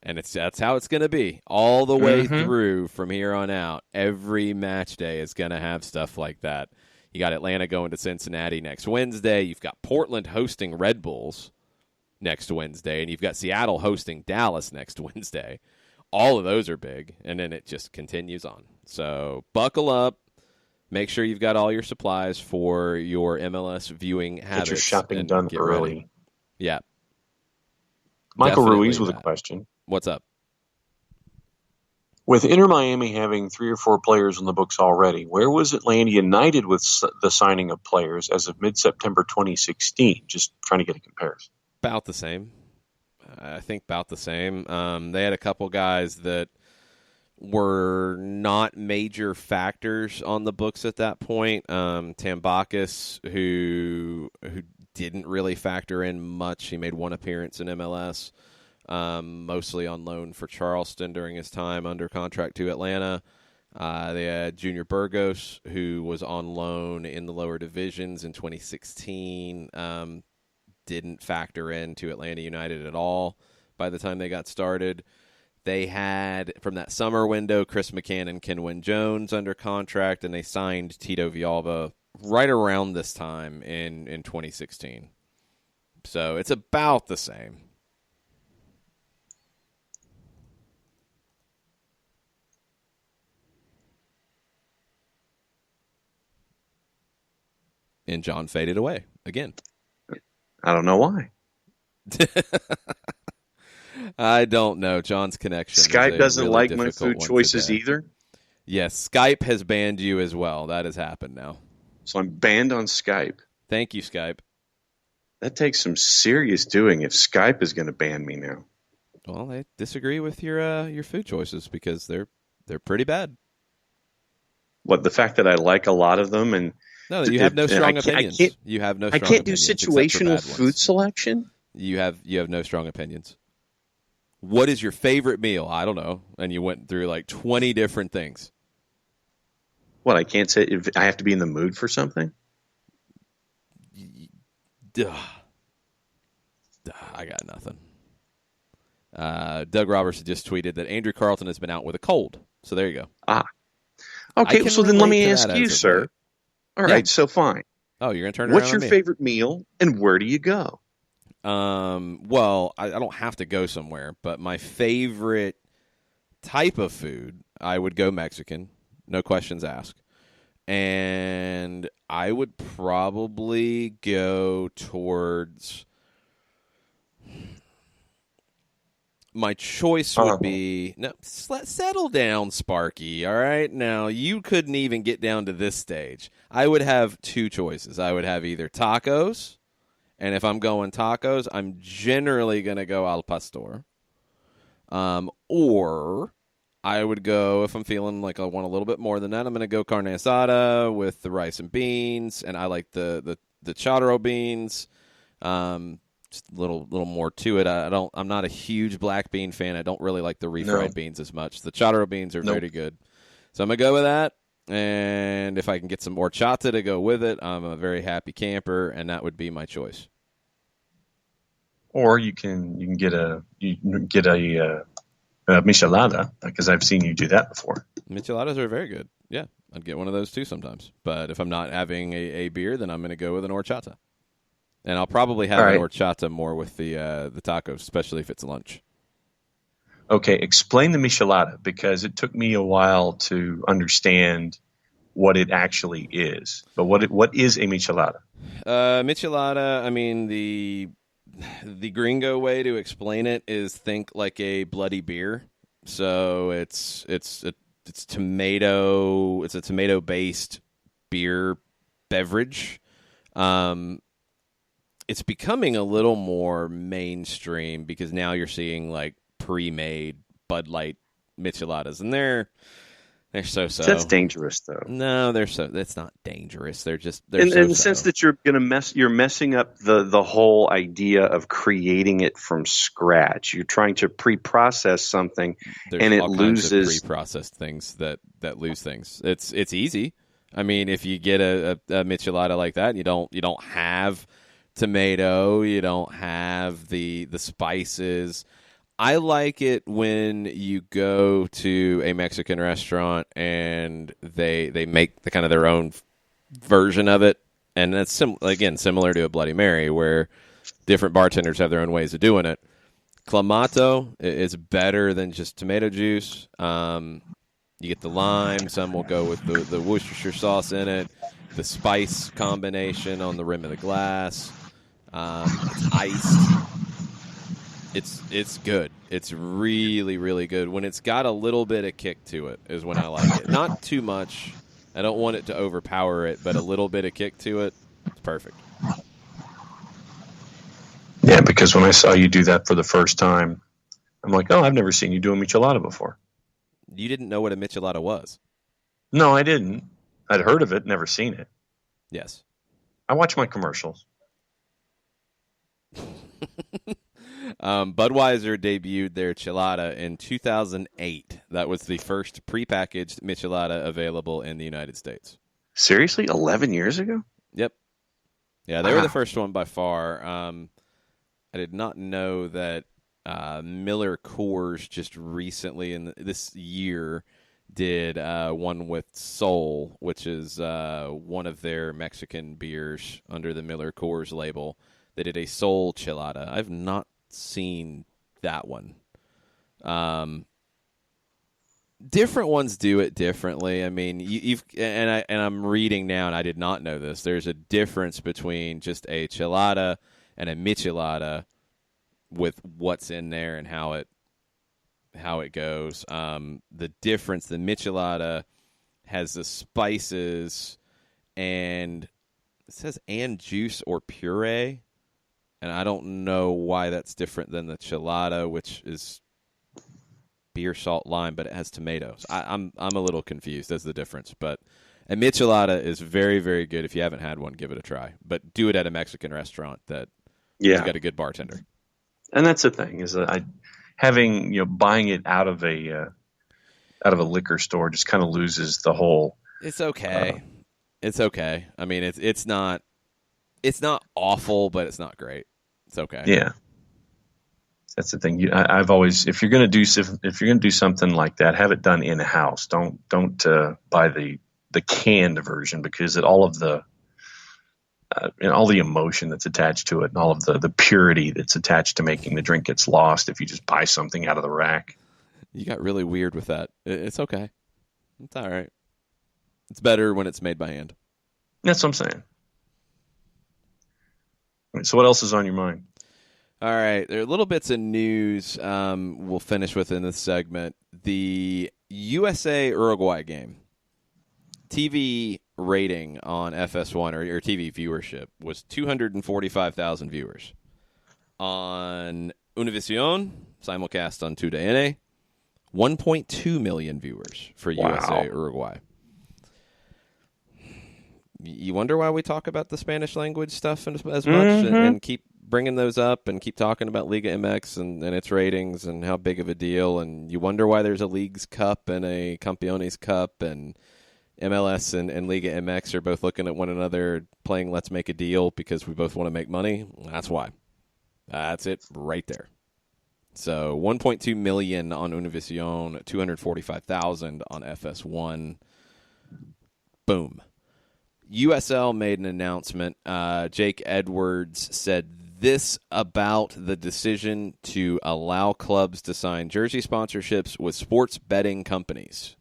And that's how it's going to be all the way through from here on out. Every match day is going to have stuff like that. You got Atlanta going to Cincinnati next Wednesday. You've got Portland hosting Red Bulls next Wednesday. And you've got Seattle hosting Dallas next Wednesday. All of those are big. And then it just continues on. So buckle up. Make sure you've got all your supplies for your MLS viewing habits. Get your shopping done early. Ready. Yeah. Michael Definitely Ruiz with a question. What's up? With Inter Miami having 3 or 4 players on the books already, where was Atlanta United with the signing of players as of mid-September 2016? Just trying to get a comparison. About the same. I think about the same. They had a couple guys that were not major factors on the books at that point. Tambakis, who didn't really factor in much. He made 1 appearance in MLS, mostly on loan for Charleston during his time under contract to Atlanta. They had Junior Burgos, who was on loan in the lower divisions in 2016. Didn't factor into Atlanta United at all by the time they got started. They had, from that summer window, Chris McCann and Kenwin Jones under contract, and they signed Tito Villalba right around this time in 2016. So it's about the same. And John faded away again. I don't know why. I don't know. John's connection. Skype doesn't really like my food choices either? Yes, Skype has banned you as well. That has happened now. So I'm banned on Skype. Thank you, Skype. That takes some serious doing if Skype is going to ban me now. Well, they disagree with your food choices because they're pretty bad. What, the fact that I like a lot of them and no, you have no strong opinions. You have no. I can't do situational food selection. You have no strong opinions. What is your favorite meal? I don't know. And you went through like 20 different things. What, I can't say if I have to be in the mood for something? I got nothing. Doug Roberts just tweeted that Andrew Carlton has been out with a cold. So there you go. Okay, so then let me ask you, sir. All right, so fine. Oh, you're going to turn it What's around your on me? favorite meal and where do you go? Well, I don't have to go somewhere, but my favorite type of food, I would go Mexican, no questions asked. And I would probably go towards, my choice would be, no, settle down, Sparky, all right? Now, you couldn't even get down to this stage. I would have 2 choices. I would have either tacos, and if I'm going tacos, I'm generally going to go al pastor. Or I would go, if I'm feeling like I want a little bit more than that, I'm going to go carne asada with the rice and beans, and I like the charro beans. Just a little more to it. I'm not a huge black bean fan. I don't really like the refried beans as much. The charro beans are very good. So I'm going to go with that. And if I can get some horchata to go with it, I'm a very happy camper, and that would be my choice. Or you can get a michelada, because I've seen you do that before. Micheladas are very good. Yeah, I'd get one of those too sometimes. But if I'm not having a beer, then I'm going to go with an horchata. And I'll probably have an horchata more with the tacos, especially if it's lunch. Okay, explain the michelada, because it took me a while to understand what it actually is. But what is a michelada? Michelada, I mean, the gringo way to explain it is think like a bloody beer. So it's tomato. It's a tomato based beer beverage. It's becoming a little more mainstream because now you're seeing like pre-made Bud Light micheladas, and they're so-so. That's dangerous, though. No, that's not dangerous. They're in so-so. the sense that you're messing up the whole idea of creating it from scratch. You're trying to pre-process something, There's and it all loses kinds of pre-processed things that lose things. It's easy. I mean, if you get a michelada like that, you don't have tomato, you don't have the spices. I like it when you go to a Mexican restaurant and they make the kind of their own version of it, and that's similar to a Bloody Mary, where different bartenders have their own ways of doing it. Clamato is better than just tomato juice. You get the lime. Some will go with the Worcestershire sauce in it. The spice combination on the rim of the glass. It's iced. It's good. It's really, really good. When it's got a little bit of kick to it is when I like it. Not too much. I don't want it to overpower it, but a little bit of kick to it, it's perfect. Yeah, because when I saw you do that for the first time, I'm like, oh, I've never seen you do a michelada before. You didn't know what a michelada was? No, I didn't. I'd heard of it, never seen it. Yes. I watch my commercials. Budweiser debuted their Chelada in 2008. That was the first prepackaged Michelada available in the United States. Seriously? 11 years ago? Yep. Yeah, they were the first one by far. I did not know that Miller Coors just recently in this year did one with Sol, which is one of their Mexican beers under the Miller Coors label. They did a Sol Chelada. I've not seen that one. Different ones do it differently. I mean, I'm reading now, and I did not know this. There's a difference between just a Chelada and a Michelada with what's in there and how it goes. The difference, the Michelada has the spices and it says and juice or puree. And I don't know why that's different than the Chelada, which is beer, salt, lime, but it has tomatoes. I'm a little confused as the difference. But a Michelada is very, very good. If you haven't had one, give it a try. But do it at a Mexican restaurant that's got a good bartender. And that's the thing is that buying it out of a liquor store just kind of loses the whole. It's okay. It's okay. I mean, it's not awful, but it's not great. It's okay. Yeah, that's the thing. I've always, if you're going to do something like that, have it done in house. Don't buy the canned version, because all of the all the emotion that's attached to it and all of the purity that's attached to making the drink gets lost if you just buy something out of the rack. You got really weird with that. It's okay. It's all right. It's better when it's made by hand. That's what I'm saying. So what else is on your mind? All right. There are little bits of news we'll finish with in this segment. The USA-Uruguay game. TV rating on FS1 or TV viewership was 245,000 viewers. On Univision, simulcast on 2DN, 1.2 million viewers for USA-Uruguay. You wonder why we talk about the Spanish language stuff as much and keep bringing those up and keep talking about Liga MX and its ratings and how big of a deal. And you wonder why there's a Leagues Cup and a Campeones Cup, and MLS and Liga MX are both looking at one another playing Let's Make a Deal because we both want to make money. That's why. That's it right there. So 1.2 million on Univision, 245,000 on FS1. Boom. USL made an announcement. Jake Edwards said this about the decision to allow clubs to sign jersey sponsorships with sports betting companies.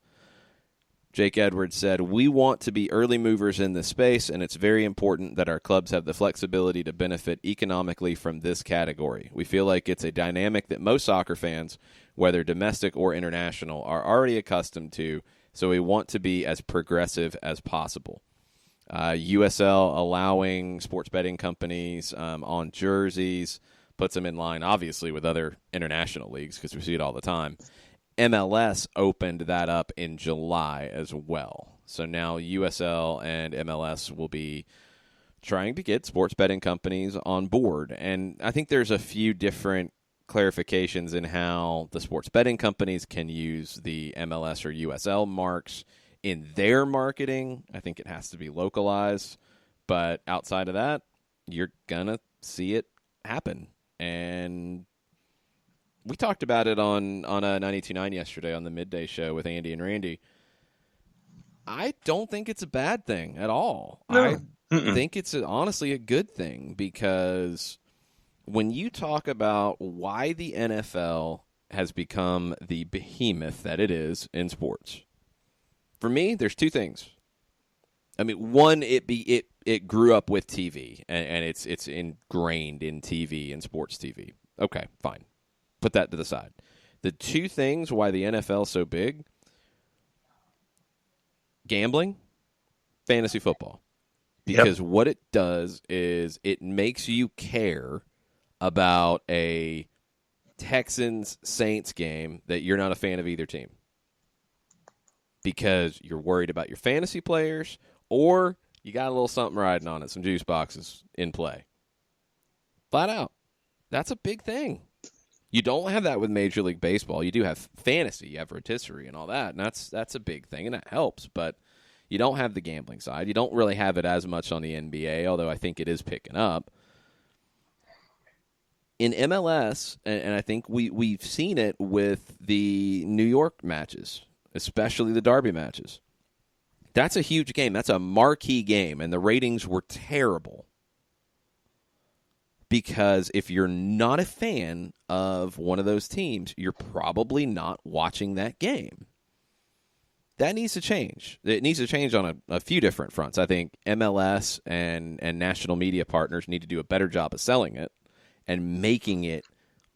Jake Edwards said, "We want to be early movers in this space, and it's very important that our clubs have the flexibility to benefit economically from this category. We feel like it's a dynamic that most soccer fans, whether domestic or international, are already accustomed to, so we want to be as progressive as possible." USL allowing sports betting companies on jerseys puts them in line, obviously, with other international leagues because we see it all the time. MLS opened that up in July as well. So now USL and MLS will be trying to get sports betting companies on board. And I think there's a few different clarifications in how the sports betting companies can use the MLS or USL marks in their marketing. I think it has to be localized. But outside of that, you're going to see it happen. And we talked about it on a 92.9 yesterday on the midday show with Andy and Randy. I don't think it's a bad thing at all. No. I think it's honestly a good thing because when you talk about why the NFL has become the behemoth that it is in sports, for me, there's two things. I mean, one, it grew up with TV, and it's ingrained in TV and sports TV. Okay, fine. Put that to the side. The two things why the NFL is so big: gambling, fantasy football. Because what it does is it makes you care about a Texans-Saints game that you're not a fan of either team. Because you're worried about your fantasy players, or you got a little something riding on it, some juice boxes in play. Flat out. That's a big thing. You don't have that with Major League Baseball. You do have fantasy, you have rotisserie and all that, and that's a big thing, and that helps. But you don't have the gambling side. You don't really have it as much on the NBA, although I think it is picking up. In MLS, and I think we've seen it with the New York matches, especially the Derby matches. That's a huge game. That's a marquee game, and the ratings were terrible. Because if you're not a fan of one of those teams, you're probably not watching that game. That needs to change. It needs to change on a few different fronts. I think MLS and national media partners need to do a better job of selling it and making it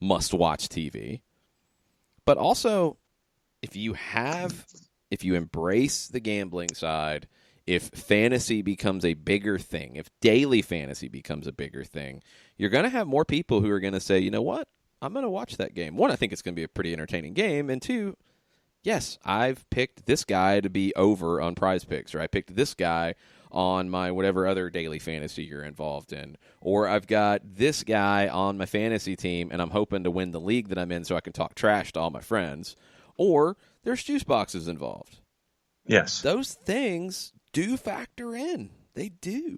must-watch TV. But also, if you embrace the gambling side, if fantasy becomes a bigger thing, if daily fantasy becomes a bigger thing, you're going to have more people who are going to say, you know what, I'm going to watch that game. One, I think it's going to be a pretty entertaining game. And two, yes, I've picked this guy to be over on Prize Picks, or I picked this guy on my whatever other daily fantasy you're involved in. Or I've got this guy on my fantasy team, and I'm hoping to win the league that I'm in so I can talk trash to all my friends. Or there's juice boxes involved. Yes. Those things do factor in. They do.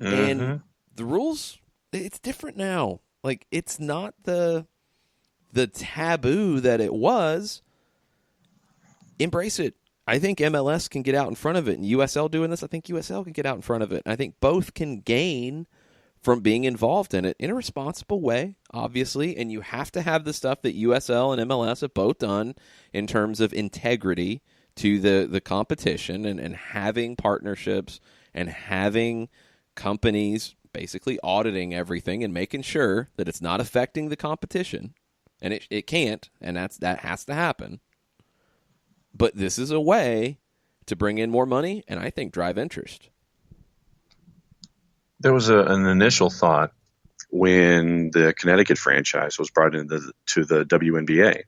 Mm-hmm. And the rules, it's different now. Like, it's not the taboo that it was. Embrace it. I think MLS can get out in front of it, and USL doing this, I think USL can get out in front of it. And I think both can gain from being involved in it in a responsible way, obviously. And you have to have the stuff that USL and MLS have both done in terms of integrity to the competition and having partnerships and having companies basically auditing everything and making sure that it's not affecting the competition. And it can't, and that has to happen. But this is a way to bring in more money and I think drive interest. There was an initial thought when the Connecticut franchise was brought into to the WNBA,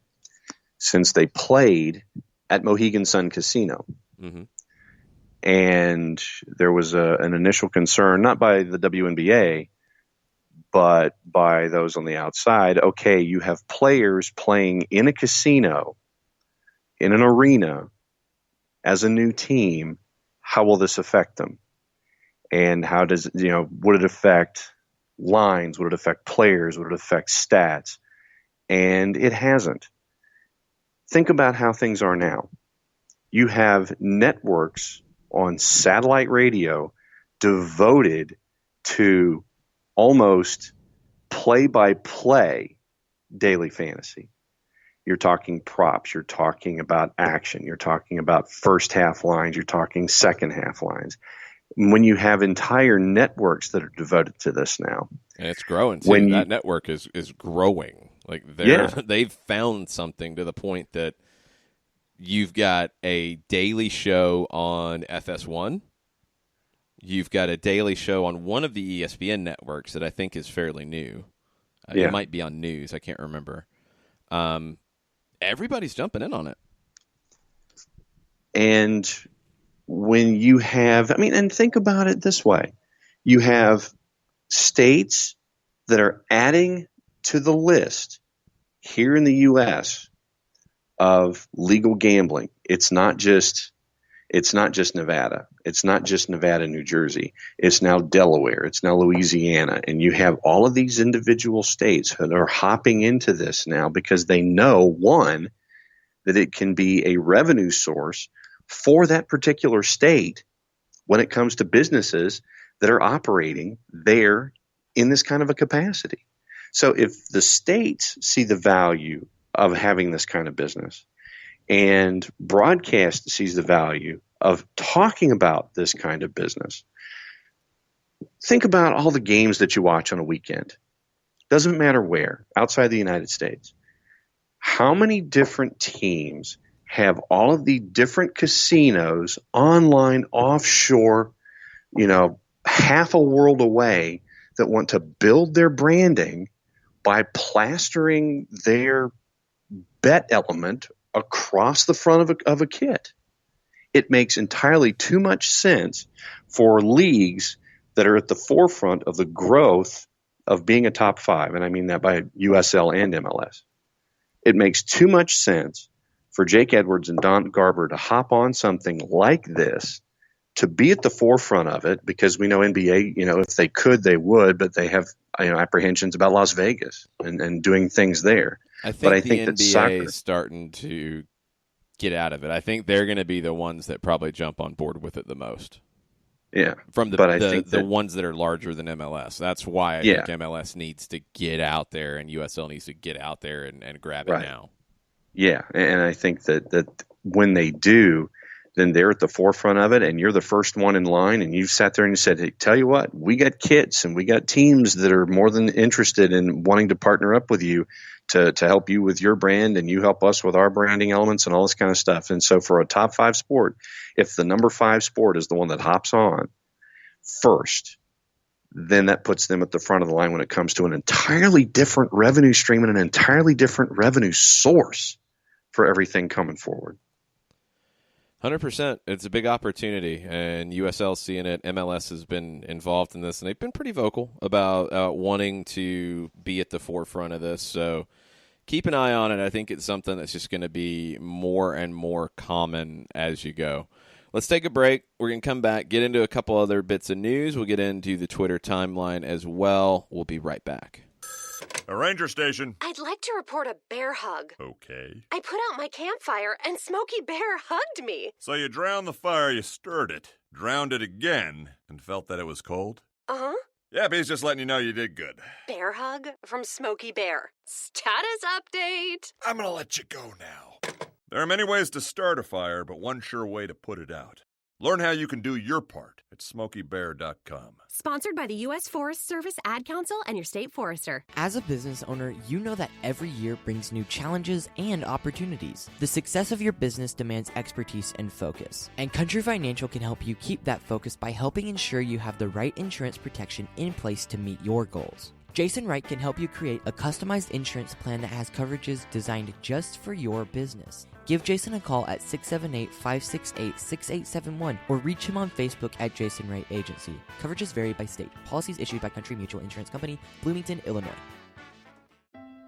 since they played at Mohegan Sun Casino. Mm-hmm. And there was an initial concern, not by the WNBA, but by those on the outside. Okay, you have players playing in a casino, in an arena, as a new team. How will this affect them? And how does, would it affect lines? Would it affect players? Would it affect stats? And it hasn't. Think about how things are now. You have networks on satellite radio devoted to almost play-by-play daily fantasy. You're talking props. You're talking about action. You're talking about first half lines. You're talking second half lines. When you have entire networks that are devoted to this now. And it's growing, too. That network is growing. Like they've found something to the point that you've got a daily show on FS1. You've got a daily show on one of the ESPN networks that I think is fairly new. It might be on News. I can't remember. Everybody's jumping in on it. And when you have, and think about it this way. You have states that are adding to the list here in the U.S. of legal gambling. It's not just Nevada. It's not just Nevada, New Jersey. It's now Delaware. It's now Louisiana. And you have all of these individual states that are hopping into this now because they know, one, that it can be a revenue source for that particular state when it comes to businesses that are operating there in this kind of a capacity. So if the states see the value of having this kind of business, and broadcast sees the value of talking about this kind of business. Think about all the games that you watch on a weekend. Doesn't matter where, outside the United States. How many different teams have all of the different casinos online, offshore, half a world away that want to build their branding by plastering their bet element across the front of a kit? It makes entirely too much sense for leagues that are at the forefront of the growth of being a top five, and I mean that by USL and MLS. It makes too much sense for Jake Edwards and Don Garber to hop on something like this, to be at the forefront of it, because we know NBA, if they could, they would, but they have apprehensions about Las Vegas and doing things there. I think the NBA is starting to get out of it. I think they're going to be the ones that probably jump on board with it the most. Yeah. From the ones that are larger than MLS. That's why I think MLS needs to get out there and USL needs to get out there and grab it now. Yeah. And I think that when they do, then they're at the forefront of it, and you're the first one in line, and you've sat there and you said, hey, tell you what, we got kits and we got teams that are more than interested in wanting to partner up with you to help you with your brand, and you help us with our branding elements and all this kind of stuff. And so for a top five sport, if the number 5 sport is the one that hops on first, then that puts them at the front of the line when it comes to an entirely different revenue stream and an entirely different revenue source for everything coming forward. 100%. It's a big opportunity, and USL seeing it. MLS has been involved in this, and they've been pretty vocal about wanting to be at the forefront of this. So keep an eye on it. I think it's something that's just going to be more and more common as you go. Let's take a break. We're going to come back, get into a couple other bits of news. We'll get into the Twitter timeline as well. We'll be right back. A ranger station. I'd like to report a bear hug. Okay. I put out my campfire and Smokey Bear hugged me. So you drowned the fire, you stirred it, drowned it again, and felt that it was cold? Uh-huh. Yeah, but he's just letting you know you did good. Bear hug from Smokey Bear. Status update. I'm gonna let you go now. There are many ways to start a fire, but one sure way to put it out. Learn how you can do your part at SmokeyBear.com. Sponsored by the U.S. Forest Service Ad Council and your state forester. As a business owner, you know that every year brings new challenges and opportunities. The success of your business demands expertise and focus. And Country Financial can help you keep that focus by helping ensure you have the right insurance protection in place to meet your goals. Jason Wright can help you create a customized insurance plan that has coverages designed just for your business. Give Jason a call at 678-568-6871 or reach him on Facebook at Jason Wright Agency. Coverages vary by state. Policies issued by Country Mutual Insurance Company, Bloomington, Illinois.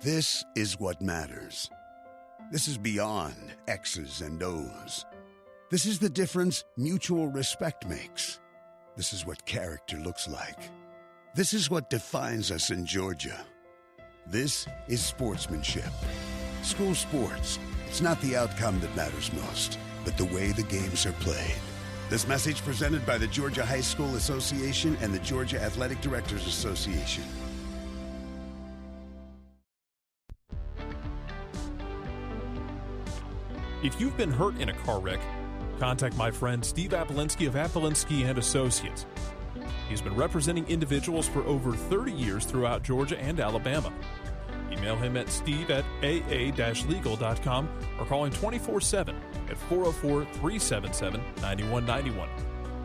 This is what matters. This is beyond X's and O's. This is the difference mutual respect makes. This is what character looks like. This is what defines us in Georgia. This is sportsmanship. School sports. It's not the outcome that matters most, but the way the games are played. This message presented by the Georgia High School Association and the Georgia Athletic Directors Association. If you've been hurt in a car wreck, contact my friend Steve Apolinsky of Apolinsky and Associates. He's been representing individuals for over 30 years throughout Georgia and Alabama. Email him at steve@aa-legal.com or call him 24/7 at 404-377-9191.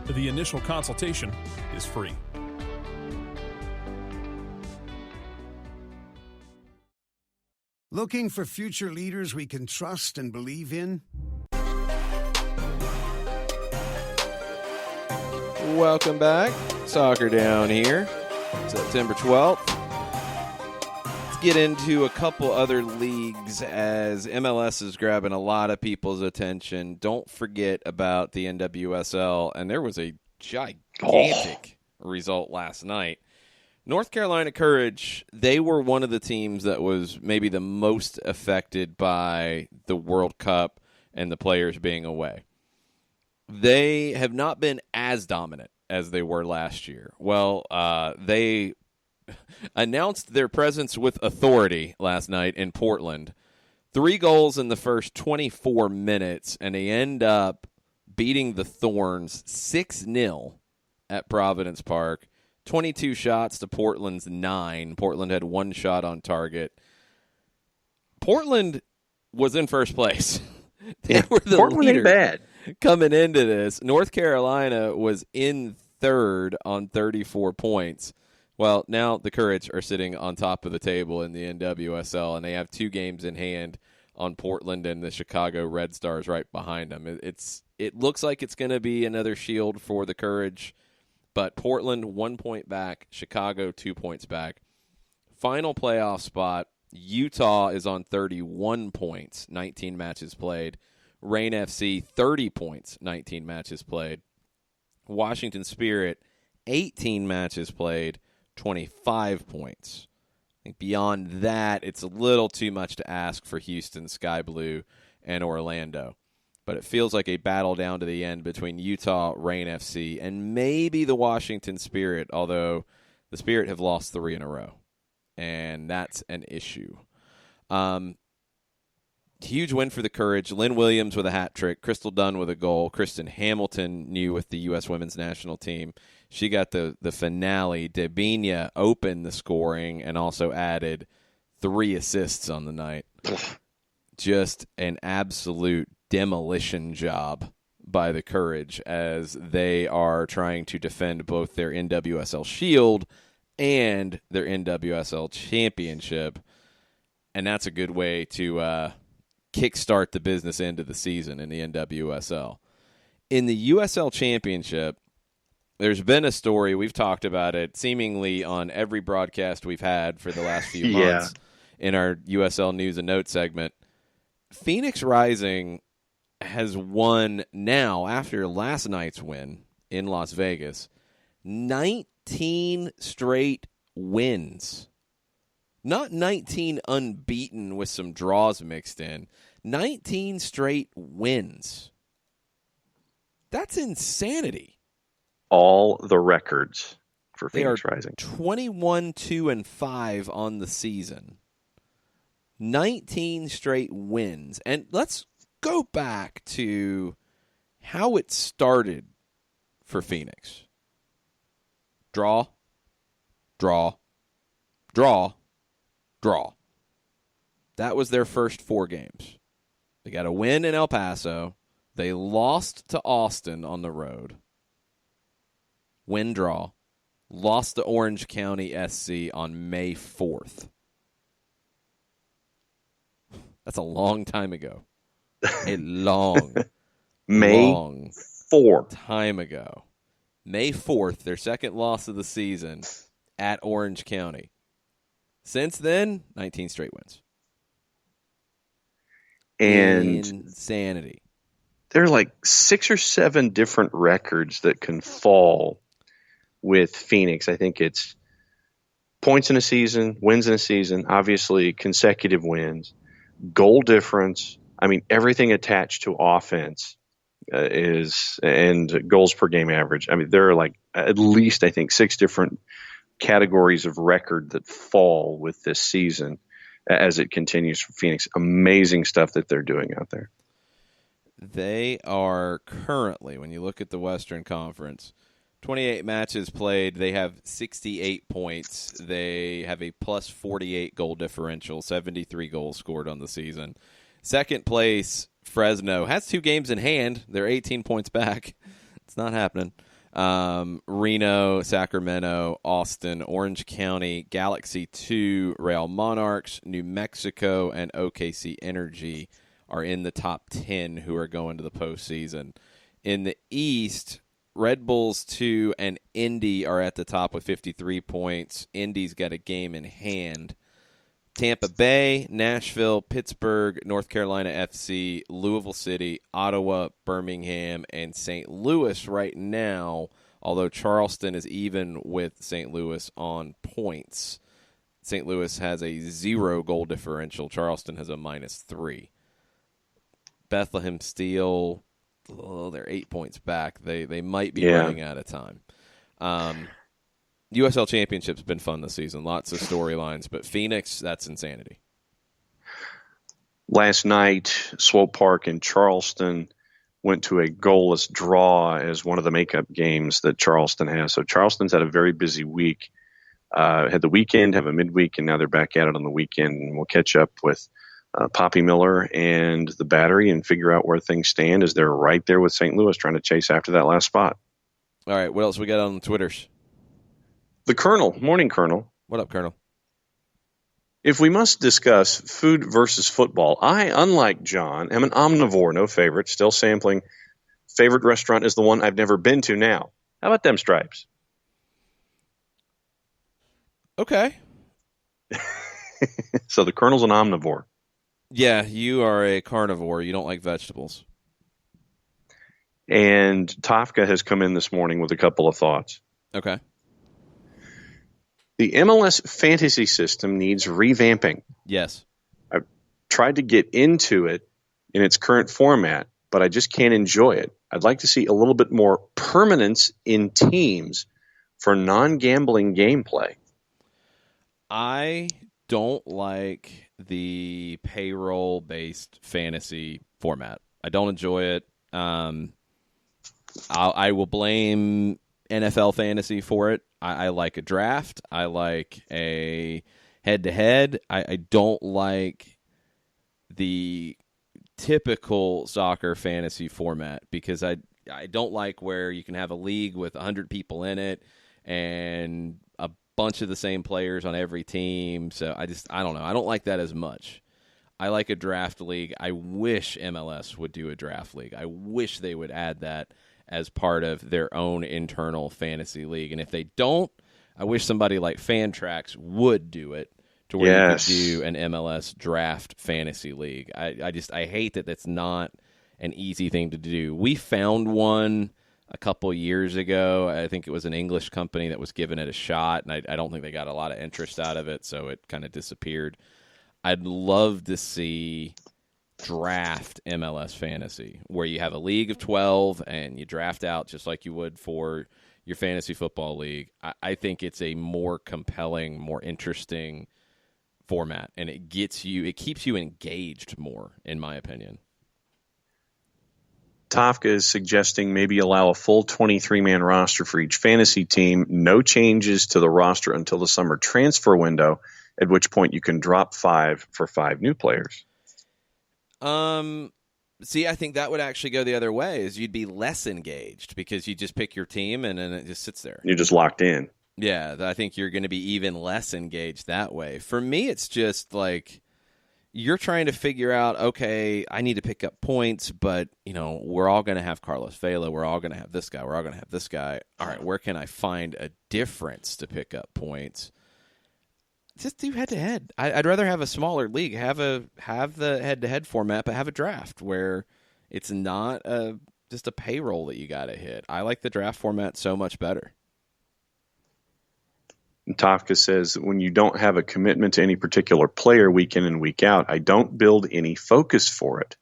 The initial consultation is free. Looking for future leaders we can trust and believe in? Welcome back. Soccer Down here. September 12th. Let's get into a couple other leagues as MLS is grabbing a lot of people's attention. Don't forget about the NWSL, and there was a gigantic result last night. North Carolina Courage, they were one of the teams that was maybe the most affected by the World Cup and the players being away. They have not been as dominant as they were last year. Well, they announced their presence with authority last night in Portland. 3 goals in the first 24 minutes, and they end up beating the Thorns 6-0 at Providence Park. 22 shots to Portland's 9. Portland had 1 shot on target. Portland was in first place. They were the Portland leader ain't bad. coming into this. North Carolina was in third on 34 points. Well, now the Courage are sitting on top of the table in the NWSL, and they have 2 games in hand on Portland and the Chicago Red Stars right behind them. It looks like it's going to be another shield for the Courage, but Portland 1 point back, Chicago 2 points back. Final playoff spot, Utah is on 31 points, 19 matches played. Reign FC, 30 points, 19 matches played. Washington Spirit, 18 matches played, 25 points. I think beyond that, it's a little too much to ask for Houston, Sky Blue, and Orlando. But it feels like a battle down to the end between Utah, Reign FC, and maybe the Washington Spirit, although the Spirit have lost 3 in a row, and that's an issue. Huge win for the Courage. Lynn Williams with a hat trick. Crystal Dunn with a goal. Kristen Hamilton, new with the U.S. women's national team. She got the finale. Debinha opened the scoring and also added 3 assists on the night. Just an absolute demolition job by the Courage as they are trying to defend both their NWSL Shield and their NWSL Championship. And that's a good way to kickstart the business end of the season in the NWSL. In the USL Championship, there's been a story, we've talked about it seemingly on every broadcast we've had for the last few months in our USL News and Notes segment. Phoenix Rising has won now, after last night's win in Las Vegas, 19 straight wins. Not 19 unbeaten with some draws mixed in. 19 straight wins. That's insanity. All the records for Phoenix they are Rising. 21-2-5 on the season. 19 straight wins. And let's go back to how it started for Phoenix. Draw, draw, draw, draw. That was their first 4 games. They got a win in El Paso. They lost to Austin on the road. Win, draw. Lost to Orange County SC on May 4th. That's a long time ago. A long, May long 4th. time ago. May 4th, their second loss of the season at Orange County. Since then, 19 straight wins. And insanity. there are like 6 or 7 different records that can fall with Phoenix. I think it's points in a season, wins in a season, obviously consecutive wins, goal difference. I mean, everything attached to offense and goals per game average. I mean, there are like at least, I think, 6 different categories of record that fall with this season as it continues for Phoenix. Amazing stuff that they're doing out there. They are currently, when you look at the Western Conference, 28 matches played. They have 68 points. They have a plus 48 goal differential, 73 goals scored on the season. Second place, Fresno, has 2 games in hand. They're 18 points back. It's not happening. Reno, Sacramento, Austin, Orange County, Galaxy 2, Real Monarchs, New Mexico, and OKC Energy are in the top 10 who are going to the postseason. In the East, Red Bulls 2 and Indy are at the top with 53 points. Indy's got a game in hand. Tampa Bay, Nashville, Pittsburgh, North Carolina FC, Louisville City, Ottawa, Birmingham, and St. Louis right now, although Charleston is even with St. Louis on points. St. Louis has a 0 goal differential. Charleston has a -3. Bethlehem Steel, they're 8 points back. They might be running out of time. USL Championship's been fun this season. Lots of storylines, but Phoenix, that's insanity. Last night, Swope Park in Charleston went to a goalless draw as one of the makeup games that Charleston has. So Charleston's had a very busy week. Had the weekend, have a midweek, and now they're back at it on the weekend. And we'll catch up with Poppy Miller and the Battery and figure out where things stand as they're right there with St. Louis trying to chase after that last spot. All right, what else we got on the Twitters? The Colonel. Morning, Colonel. What up, Colonel? If we must discuss food versus football, I, unlike John, am an omnivore, no favorite, still sampling. Favorite restaurant is the one I've never been to now. How about them Stripes? Okay. So the Colonel's an omnivore. Yeah, you are a carnivore. You don't like vegetables. And Tafka has come in this morning with a couple of thoughts. Okay. The MLS fantasy system needs revamping. Yes. I've tried to get into it in its current format, but I just can't enjoy it. I'd like to see a little bit more permanence in teams for non-gambling gameplay. I don't like the payroll-based fantasy format. I don't enjoy it. I will blame NFL fantasy for it. I like a draft. I like a head-to-head. I don't like the typical soccer fantasy format because I don't like where you can have a league with 100 people in it and a bunch of the same players on every team. So I don't know. I don't like that as much. I like a draft league. I wish MLS would do a draft league. I wish they would add that as part of their own internal fantasy league. And if they don't, I wish somebody like Fantrax would do it to where you could do an MLS draft fantasy league. I hate that that's not an easy thing to do. We found one a couple years ago. I think it was an English company that was giving it a shot, and I don't think they got a lot of interest out of it, so it kind of disappeared. I'd love to see draft MLS fantasy where you have a league of 12 and you draft out just like you would for your fantasy football league. I think it's a more compelling, more interesting format, and it keeps you engaged more, in my opinion. Tafka is suggesting maybe allow a full 23-man roster for each fantasy team, no changes to the roster until the summer transfer window, at which point you can drop 5 for 5 new players. See, I think that would actually go the other way, is you'd be less engaged because you just pick your team and then it just sits there. You're just locked in. Yeah, I think you're going to be even less engaged that way. For me, it's just like you're trying to figure out, okay, I need to pick up points, but, we're all going to have Carlos Vela. We're all going to have this guy. We're all going to have this guy. All right, where can I find a difference to pick up points? Just do head-to-head. I'd rather have a smaller league. Have the head-to-head format, but have a draft where it's not just a payroll that you got to hit. I like the draft format so much better. Tafka says, when you don't have a commitment to any particular player week in and week out, I don't build any focus for it.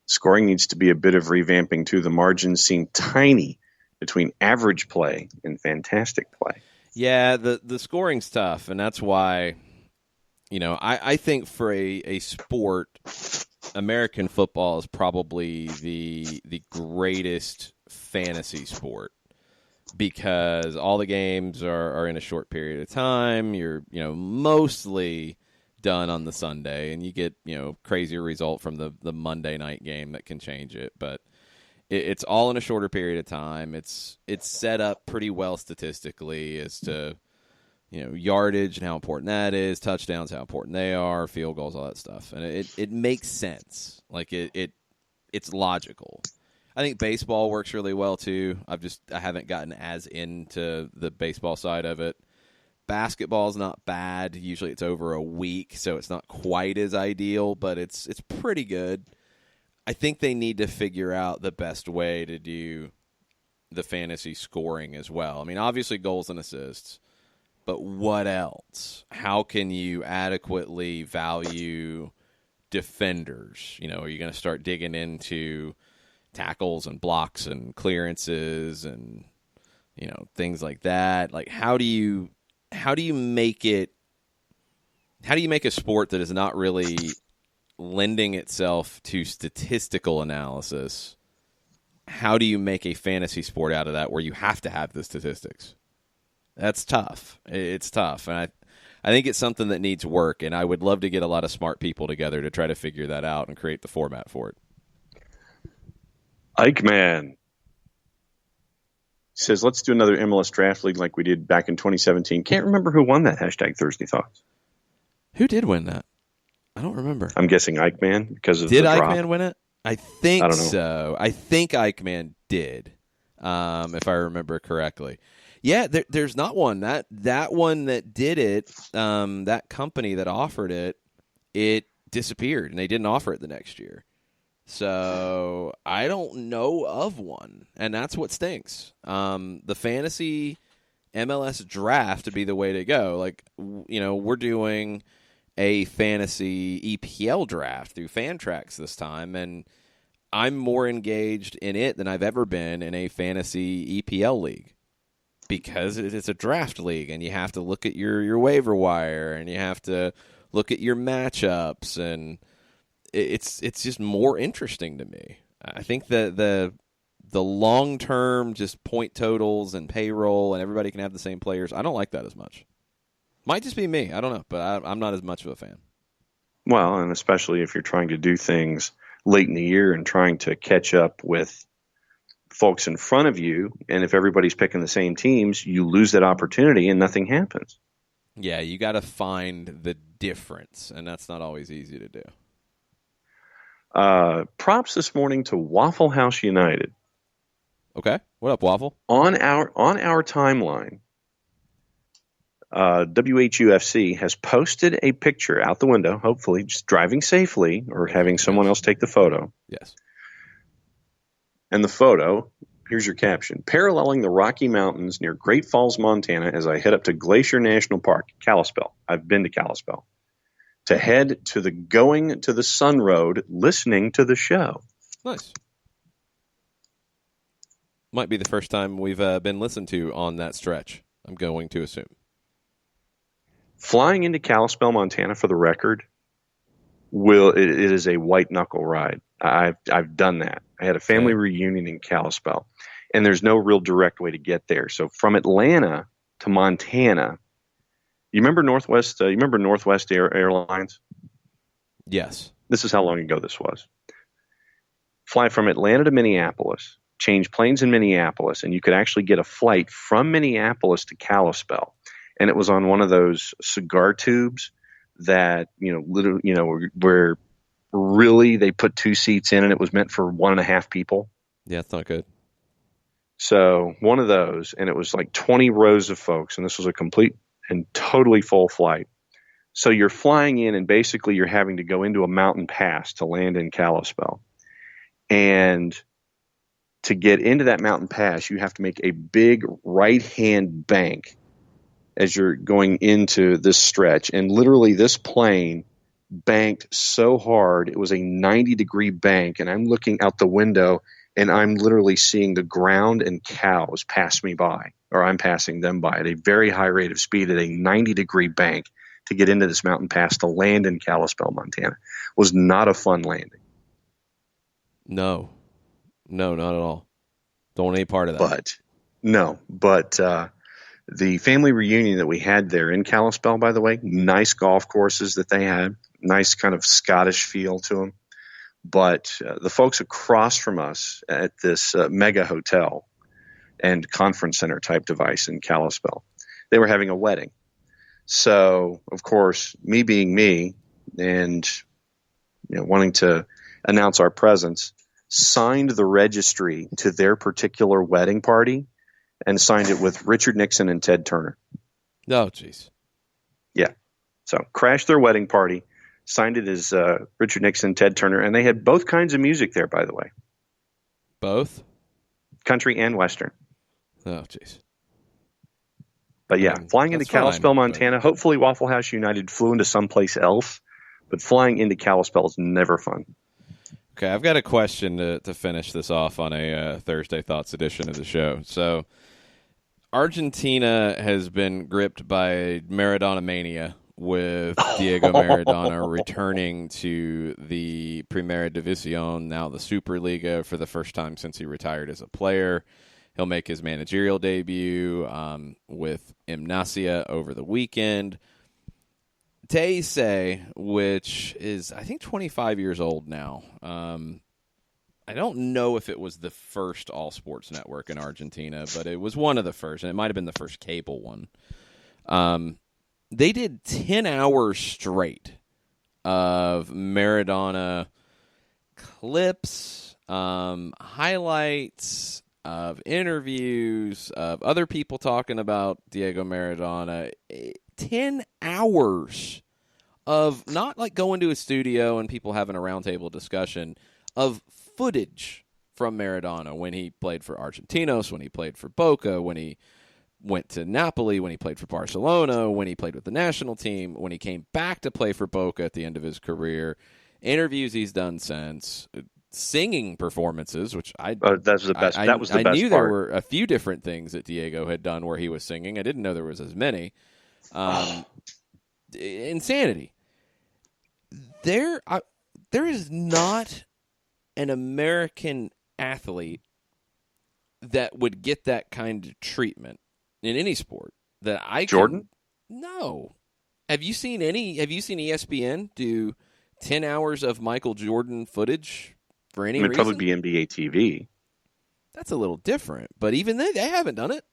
Scoring needs to be a bit of revamping too. The margins seem tiny between average play and fantastic play. Yeah, the scoring's tough, and that's why, I think for a sport American football is probably the greatest fantasy sport because all the games are in a short period of time. You're mostly done on the Sunday, and you get crazier result from the Monday night game that can change it. But it's all in a shorter period of time. It's set up pretty well statistically as to yardage and how important that is, touchdowns, how important they are, field goals, all that stuff. And it makes sense. Like it's logical. I think baseball works really well too. I haven't gotten as into the baseball side of it. Basketball is not bad. Usually it's over a week, so it's not quite as ideal, but it's pretty good. I think they need to figure out the best way to do the fantasy scoring as well. I mean, obviously goals and assists. But what else? How can you adequately value defenders? Are you going to start digging into tackles and blocks and clearances and things like that? Like how do you make a sport that is not really lending itself to statistical analysis? How do you make a fantasy sport out of that where you have to have the statistics? That's tough. It's tough. And I think it's something that needs work, and I would love to get a lot of smart people together to try to figure that out and create the format for it. Eichmann says, let's do another MLS draft league like we did back in 2017. Can't remember who won that #Thursday Thoughts. Who did win that? I don't remember. I'm guessing Eichmann because of did the drop. Eichmann win it? I don't know. So. I think Eichmann did, if I remember correctly. Yeah, there's not one. That one that did it, that company that offered it disappeared, and they didn't offer it the next year. So I don't know of one, and that's what stinks. The fantasy MLS draft would be the way to go. Like, we're doing a fantasy EPL draft through Fantrax this time, and I'm more engaged in it than I've ever been in a fantasy EPL league. Because it's a draft league, and you have to look at your waiver wire, and you have to look at your matchups, and it's just more interesting to me. I think the long term, just point totals and payroll, and everybody can have the same players. I don't like that as much. Might just be me. I don't know, but I'm not as much of a fan. Well, and especially if you're trying to do things late in the year and trying to catch up with folks in front of you, and if everybody's picking the same teams, you lose that opportunity and nothing happens. Yeah, you got to find the difference, and that's not always easy to do. Props this morning to Waffle House United. Okay, what up, Waffle? On our timeline, WHUFC has posted a picture out the window, hopefully just driving safely or having someone else take the photo. Yes. And the photo, here's your caption: paralleling the Rocky Mountains near Great Falls, Montana, as I head up to Glacier National Park, Kalispell. I've been to Kalispell. To head to the Going to the Sun Road, listening to the show. Nice. Might be the first time we've been listened to on that stretch, I'm going to assume. Flying into Kalispell, Montana, for the record, it is a white knuckle ride. I've done that. I had a family reunion in Kalispell, and there's no real direct way to get there. So from Atlanta to Montana, you remember Northwest Airlines? Yes. This is how long ago this was. Fly from Atlanta to Minneapolis, change planes in Minneapolis, and you could actually get a flight from Minneapolis to Kalispell. And it was on one of those cigar tubes that, where really they put 2 seats in, and it was meant for 1.5 people. Yeah, it's not good. So one of those, and it was like 20 rows of folks, and this was a complete and totally full flight. So you're flying in, and basically you're having to go into a mountain pass to land in Kalispell. And to get into that mountain pass, you have to make a big right-hand bank as you're going into this stretch. And literally this plane banked so hard, it was a 90-degree bank, and I'm looking out the window, and I'm literally seeing the ground and cows pass me by, or I'm passing them by at a very high rate of speed at a 90-degree bank to get into this mountain pass to land in Kalispell, Montana. It was not a fun landing. No, not at all. Don't want any part of that. But the family reunion that we had there in Kalispell, by the way, nice golf courses that they had, nice kind of Scottish feel to them. But the folks across from us at this mega hotel and conference center type device in Kalispell, they were having a wedding. So, of course, me being me and wanting to announce our presence, signed the registry to their particular wedding party and signed it with Richard Nixon and Ted Turner. Oh, jeez. Yeah. So crashed their wedding party, signed it as Richard Nixon, Ted Turner, and they had both kinds of music there, by the way. Both? Country and Western. Oh, jeez. But yeah, flying into Kalispell, Montana, hopefully Waffle House United flew into someplace else, but flying into Kalispell is never fun. Okay, I've got a question to finish this off on a Thursday Thoughts edition of the show. So, Argentina has been gripped by Maradona mania with Diego Maradona returning to the Primera División, now the Superliga, for the first time since he retired as a player. He'll make his managerial debut with Gimnasia over the weekend. Teise, which is, I think, 25 years old now. I don't know if it was the first all-sports network in Argentina, but it was one of the first, and it might have been the first cable one. They did 10 hours straight of Maradona clips, highlights, of interviews, of other people talking about Diego Maradona. 10 hours of not like going to a studio and people having a roundtable discussion, of footage from Maradona when he played for Argentinos, when he played for Boca, when he went to Napoli, when he played for Barcelona, when he played with the national team, when he came back to play for Boca at the end of his career, interviews he's done since, singing performances, which that's the best. That was the best I knew part. There were a few different things that Diego had done where he was singing. I didn't know there was as many. Insanity. There is not an American athlete that would get that kind of treatment in any sport that Jordan? No. Have you seen ESPN do 10 hours of Michael Jordan footage for any reason? It would probably be NBA TV. That's a little different, but even they haven't done it.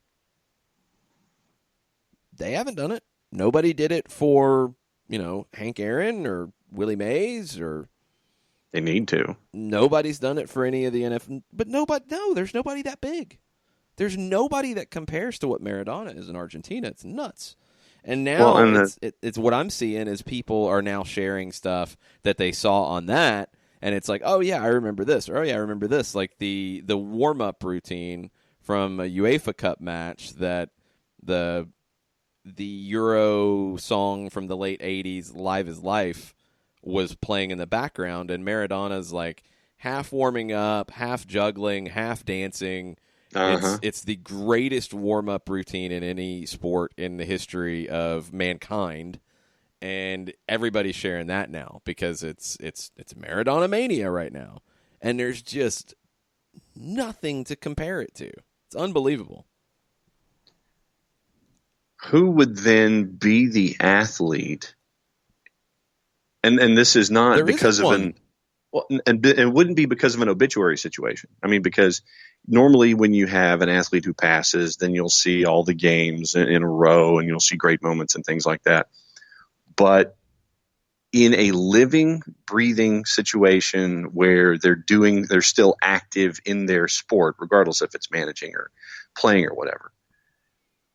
They haven't done it. Nobody did it for, Hank Aaron or Willie Mays or... They need to. Nobody's done it for any of the NFL. But there's nobody that big. There's nobody that compares to what Maradona is in Argentina. It's nuts. And now it's what I'm seeing is people are now sharing stuff that they saw on that, and it's like, oh, yeah, I remember this. Or, oh, yeah, I remember this. Like the warm-up routine from a UEFA Cup match that the Euro song from the late 80s, Live is Life, was playing in the background, and Maradona's like half warming up, half juggling, half dancing. It's the greatest warm-up routine in any sport in the history of mankind, and everybody's sharing that now because it's Maradona mania right now, and there's just nothing to compare it to. It's unbelievable. Who would then be the athlete? And this is not There because isn't of one. and it wouldn't be because of an obituary situation. I mean, because normally when you have an athlete who passes, then you'll see all the games in a row and you'll see great moments and things like that. But in a living, breathing situation where they're still active in their sport, regardless if it's managing or playing or whatever,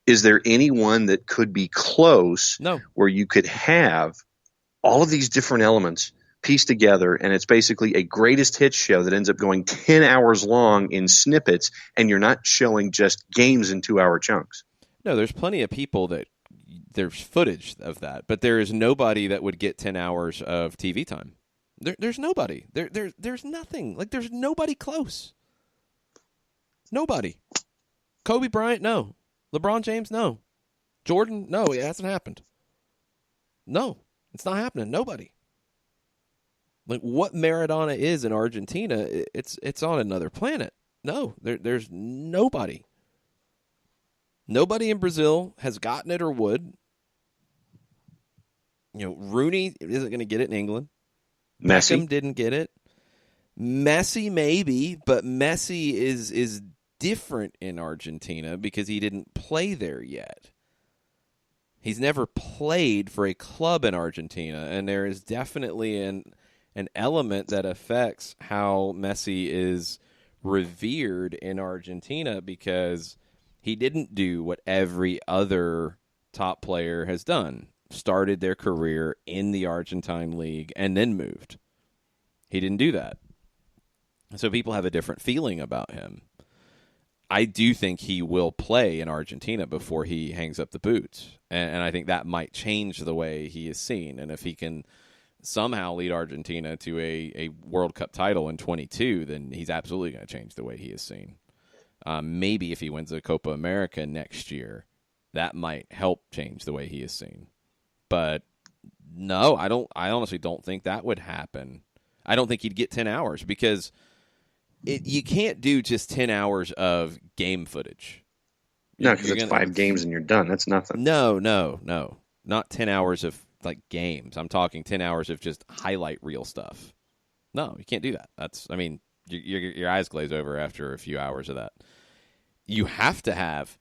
is there anyone that could be close? No. Where you could have all of these different elements pieced together, and it's basically a greatest hits show that ends up going 10 hours long in snippets, and you're not showing just games in 2-hour chunks. No, there's plenty of people that there's footage of that, but there is nobody that would get 10 hours of TV time. There's nobody. There's nothing. Like, there's nobody close. Nobody. Kobe Bryant, no. LeBron James, no. Jordan, no, it hasn't happened. No, it's not happening. Nobody. Like what Maradona is in Argentina, it's on another planet. No, there's nobody. Nobody in Brazil has gotten it or would. Rooney isn't going to get it in England. Messi Beckham didn't get it. Messi maybe, but Messi is different in Argentina because he didn't play there yet. He's never played for a club in Argentina, and there is definitely an element that affects how Messi is revered in Argentina because he didn't do what every other top player has done. Started their career in the Argentine league and then moved. He didn't do that. So people have a different feeling about him. I do think he will play in Argentina before he hangs up the boots. And I think that might change the way he is seen. And if he can somehow lead Argentina to a World Cup title in 22, then he's absolutely going to change the way he is seen. Maybe if he wins a Copa America next year, that might help change the way he is seen. But no, I honestly don't think that would happen. I don't think he'd get 10 hours because you can't do just 10 hours of game footage. No, because it's 5 games and you're done. That's nothing. No. Not 10 hours of games. I'm talking 10 hours of just highlight reel stuff. No, you can't do that. Your eyes glaze over after a few hours of that. You have to have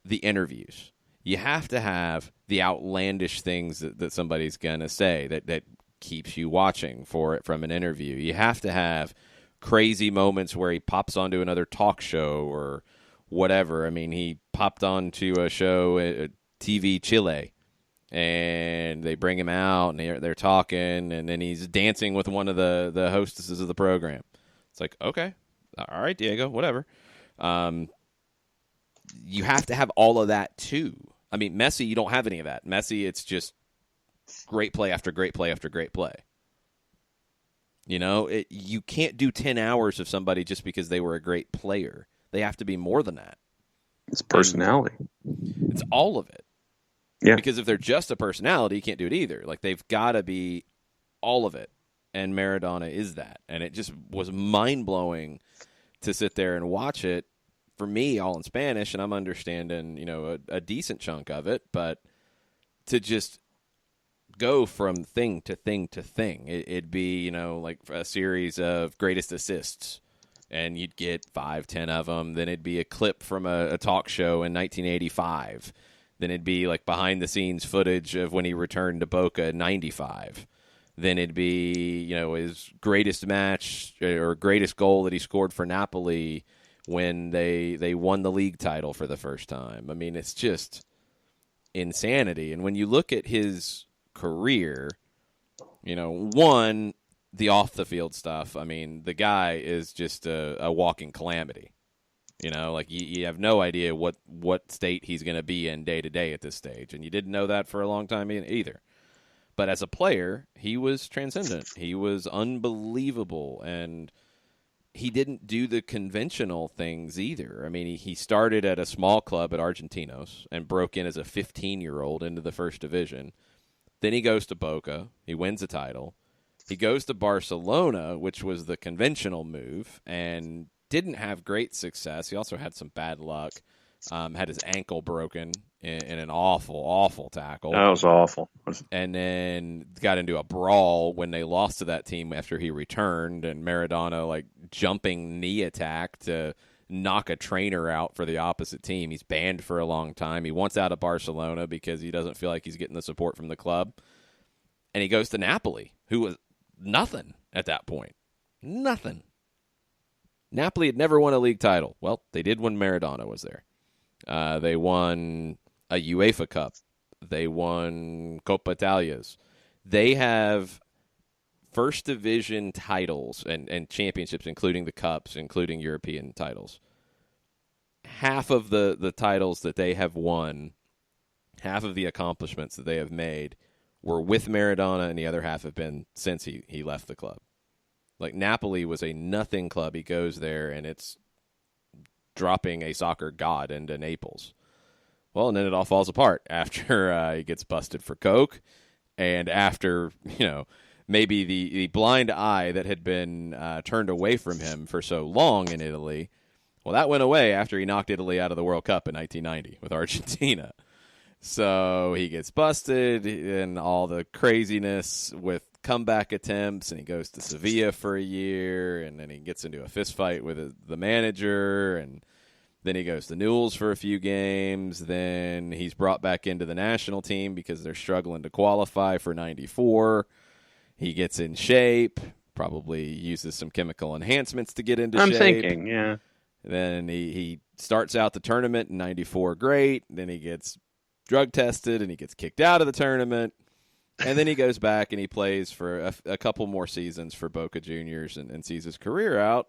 the interviews. You have to have the outlandish things that somebody's going to say that keeps you watching for it from an interview. You have to have crazy moments where he pops onto another talk show or whatever. I mean, he popped onto a show at TV Chile, and they bring him out, and they're talking, and then he's dancing with one of the hostesses of the program. It's like, okay, all right, Diego, whatever. You have to have all of that, too. I mean, Messi, you don't have any of that. Messi, it's just great play after great play after great play. You can't do 10 hours of somebody just because they were a great player. They have to be more than that. It's personality. It's all of it. Yeah. Because if they're just a personality, you can't do it either. They've got to be all of it. And Maradona is that. And it just was mind-blowing to sit there and watch it. For me, all in Spanish, and I'm understanding, a decent chunk of it, but to just go from thing to thing to thing, it'd be, like a series of greatest assists, and you'd get 5-10 of them. Then it'd be a clip from a talk show in 1985. Then it'd be like behind-the-scenes footage of when he returned to Boca in 95. Then it'd be, his greatest match or greatest goal that he scored for Napoli when they won the league title for the first time. I mean, it's just insanity. And when you look at his career, the off-the-field stuff, I mean, the guy is just a walking calamity. You have no idea what state he's going to be in day to day at this stage. And you didn't know that for a long time either. But as a player, he was transcendent. He was unbelievable, and he didn't do the conventional things either. I mean, he started at a small club at Argentinos and broke in as a 15-year-old into the first division. Then he goes to Boca. He wins a title. He goes to Barcelona, which was the conventional move, and didn't have great success. He also had some bad luck. Had his ankle broken in an awful, awful tackle. That was awful. And then got into a brawl when they lost to that team after he returned, and Maradona, jumping knee attack to knock a trainer out for the opposite team. He's banned for a long time. He wants out of Barcelona because he doesn't feel like he's getting the support from the club. And he goes to Napoli, who was nothing at that point. Nothing. Napoli had never won a league title. Well, they did when Maradona was there. They won a UEFA Cup. They won Coppa Italias. They have first division titles and championships, including the cups, including European titles. Half of the titles that they have won, half of the accomplishments that they have made were with Maradona, and the other half have been since he left the club. Napoli was a nothing club. He goes there, and it's dropping a soccer god into Naples. Well, and then it all falls apart after he gets busted for coke, and after, maybe the blind eye that had been turned away from him for so long in Italy, well, that went away after he knocked Italy out of the World Cup in 1990 with Argentina. So he gets busted and all the craziness with comeback attempts, and he goes to Sevilla for a year, and then he gets into a fist fight with the manager, and then he goes to Newell's for a few games. Then he's brought back into the national team because they're struggling to qualify for 94. He gets in shape, probably uses some chemical enhancements to get into shape. I'm thinking, yeah. Then he starts out the tournament in 94, great. Then he gets drug tested, and he gets kicked out of the tournament. And then he goes back and he plays for a couple more seasons for Boca Juniors and sees his career out.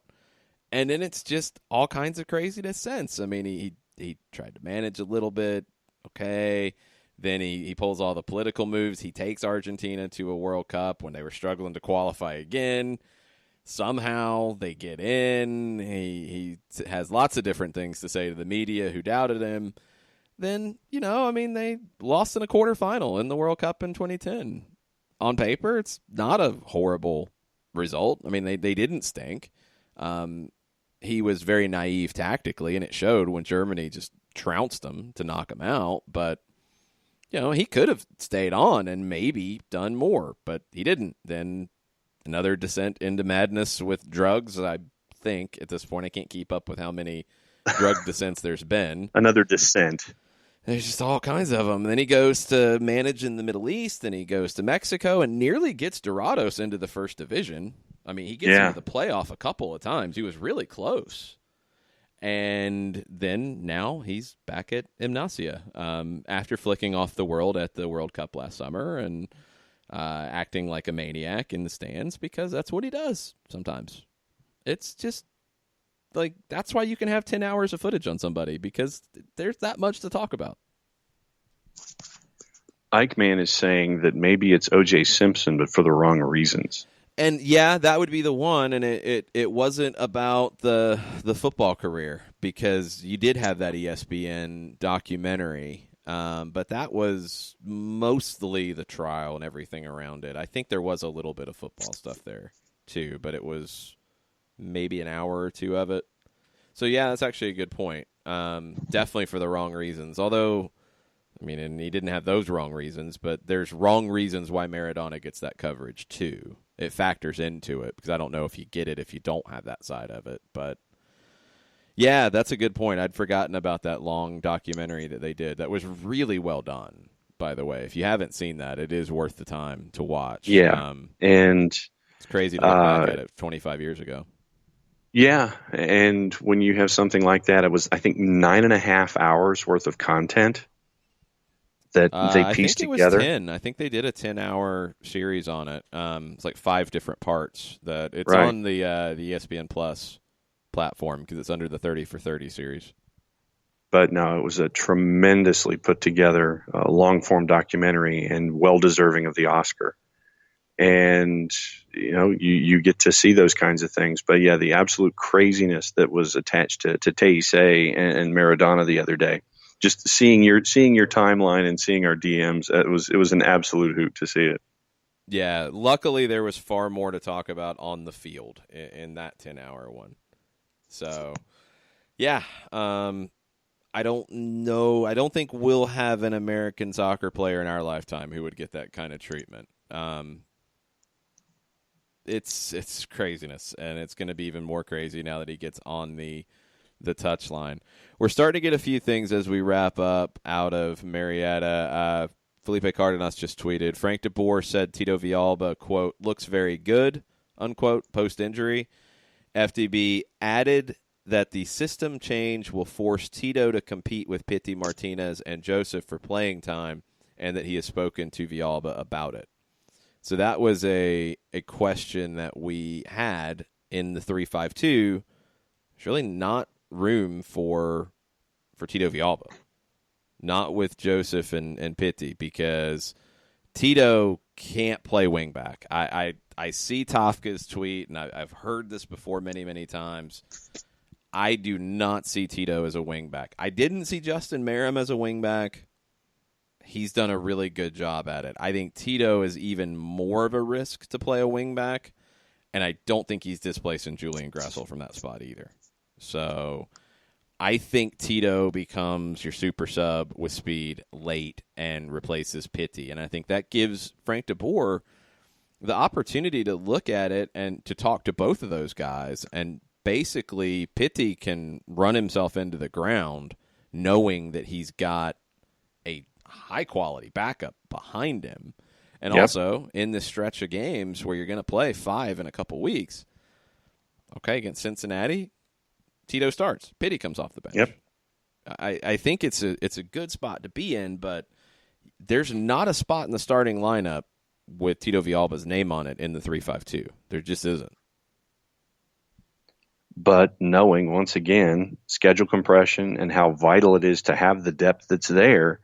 And then it's just all kinds of craziness since. I mean, he tried to manage a little bit. Okay. Then he pulls all the political moves. He takes Argentina to a World Cup when they were struggling to qualify again. Somehow they get in. He has lots of different things to say to the media who doubted him. Then, they lost in a quarterfinal in the World Cup in 2010. On paper, it's not a horrible result. I mean, they didn't stink. He was very naive tactically, and it showed when Germany just trounced him to knock him out. But, he could have stayed on and maybe done more, but he didn't. Then another descent into madness with drugs. I think at this point I can't keep up with how many drug descents there's been. Another descent. There's just all kinds of them. And then he goes to manage in the Middle East, and he goes to Mexico and nearly gets Dorados into the first division. I mean, he gets into the playoff a couple of times. He was really close. And then now he's back at Gimnasia after flicking off the world at the World Cup last summer and acting like a maniac in the stands because that's what he does sometimes. It's just like that's why you can have 10 hours of footage on somebody because there's that much to talk about. Eichmann is saying that maybe it's O.J. Simpson, but for the wrong reasons. And yeah, that would be the one. And it wasn't about the football career because you did have that ESPN documentary, but that was mostly the trial and everything around it. I think there was a little bit of football stuff there too, but it was maybe an hour or two of it. So yeah, that's actually a good point. Definitely for the wrong reasons. Although, I mean, and he didn't have those wrong reasons, but there's wrong reasons why Maradona gets that coverage too. It factors into it because I don't know if you get it if you don't have that side of it. But yeah, that's a good point. I'd forgotten about that long documentary that they did. That was really well done, by the way. If you haven't seen that, it is worth the time to watch. Yeah, and it's crazy to look back at it 25 years ago. Yeah, and when you have something like that, it was, I think, 9.5 hours worth of content that they pieced together. I think it was 10. I think they did a 10-hour series on it. It's like 5 different parts. It's right on the ESPN Plus platform because it's under the 30 for 30 series. But no, it was a tremendously put together long-form documentary and well-deserving of the Oscar. And, you get to see those kinds of things. But, yeah, the absolute craziness that was attached to Teisei and Maradona the other day. Just seeing your timeline and seeing our DMs, it was an absolute hoot to see it. Yeah, luckily there was far more to talk about on the field in that 10-hour one. So, yeah, I don't know. I don't think we'll have an American soccer player in our lifetime who would get that kind of treatment. It's craziness, and it's going to be even more crazy now that he gets on the touchline. We're starting to get a few things as we wrap up out of Marietta. Felipe Cardenas just tweeted, Frank de Boer said Tito Villalba, quote, looks very good, unquote, post-injury. FDB added that the system change will force Tito to compete with Pity Martinez and Joseph for playing time, and that he has spoken to Villalba about it. So that was a question that we had in the 3-5-2. There's really not room for Tito Villalba. Not with Joseph and Pity, because Tito can't play wing back. I see Tafka's tweet, and I've heard this before many, many times. I do not see Tito as a wing back. I didn't see Justin Merrim as a wing back. He's done a really good job at it. I think Tito is even more of a risk to play a wingback, and I don't think he's displacing Julian Gressel from that spot either. So I think Tito becomes your super sub with speed late and replaces Pitti, and I think that gives Frank DeBoer the opportunity to look at it and to talk to both of those guys, and basically Pitti can run himself into the ground knowing that he's got a high-quality backup behind him. And also, in this stretch of games where you're going to play 5 in a couple weeks, okay, against Cincinnati, Tito starts. Pitti comes off the bench. Yep. I think it's a good spot to be in, but there's not a spot in the starting lineup with Tito Villalba's name on it in the 3-5-2. There just isn't. But knowing, once again, schedule compression and how vital it is to have the depth that's there,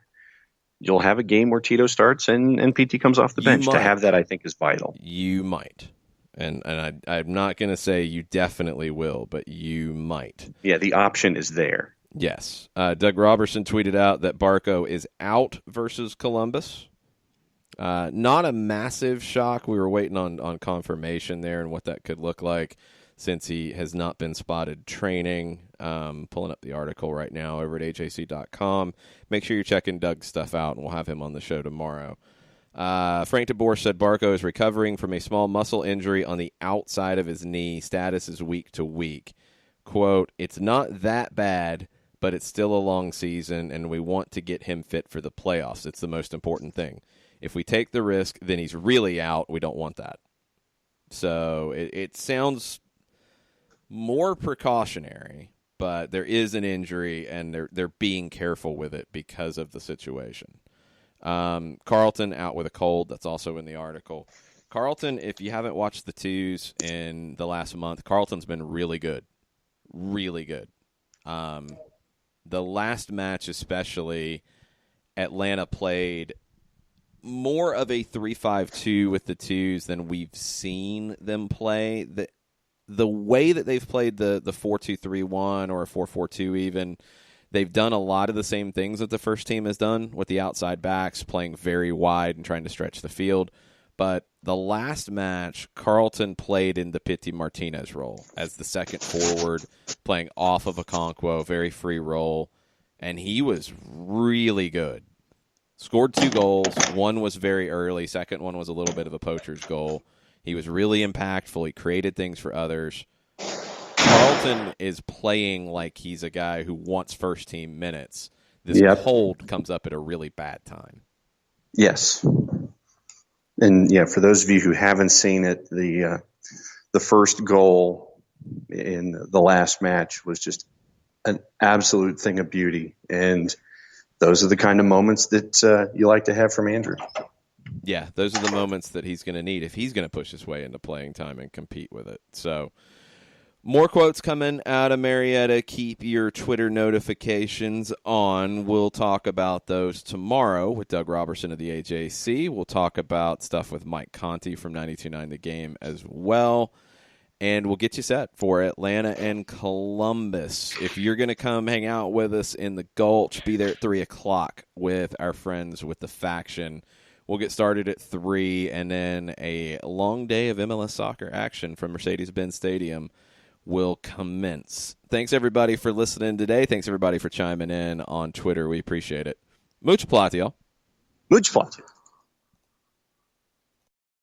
you'll have a game where Tito starts and PT comes off the bench. To have that, I think, is vital. You might. And I'm not going to say you definitely will, but you might. Yeah, the option is there. Yes. Doug Robertson tweeted out that Barco is out versus Columbus. Not a massive shock. We were waiting on confirmation there and what that could look like since he has not been spotted training. Pulling up the article right now over at HAC.com. Make sure you're checking Doug's stuff out, and we'll have him on the show tomorrow. Frank DeBoer said Barco is recovering from a small muscle injury on the outside of his knee. Status is week to week. Quote, "It's not that bad, but it's still a long season, and we want to get him fit for the playoffs. It's the most important thing. If we take the risk, then he's really out. We don't want that." So it sounds more precautionary, but there is an injury, and they're being careful with it because of the situation. Carlton out with a cold. That's also in the article. Carlton, if you haven't watched the twos in the last month, Carlton's been really good. Really good. The last match especially, Atlanta played more of a 3-5-2 with the twos than we've seen them play. The way that they've played the 4-2-3-1 or a 4-4-2 even, they've done a lot of the same things that the first team has done with the outside backs, playing very wide and trying to stretch the field. But the last match, Carlton played in the Pitti Martinez role as the second forward, playing off of Okonkwo, very free role, and he was really good. Scored 2 goals. One was very early. Second one was a little bit of a poacher's goal. He was really impactful. He created things for others. Carlton is playing like he's a guy who wants first-team minutes. This cold comes up at a really bad time. Yes. And, yeah, for those of you who haven't seen it, the first goal in the last match was just an absolute thing of beauty. And those are the kind of moments that you like to have from Andrew. Yeah, those are the moments that he's going to need if he's going to push his way into playing time and compete with it. So more quotes coming out of Marietta. Keep your Twitter notifications on. We'll talk about those tomorrow with Doug Robertson of the AJC. We'll talk about stuff with Mike Conti from 92.9 The Game as well. And we'll get you set for Atlanta and Columbus. If you're going to come hang out with us in the Gulch, be there at 3 o'clock with our friends with the Faction. We'll get started at 3, and then a long day of MLS soccer action from Mercedes-Benz Stadium will commence. Thanks, everybody, for listening today. Thanks, everybody, for chiming in on Twitter. We appreciate it. Much plot, y'all. Much plot.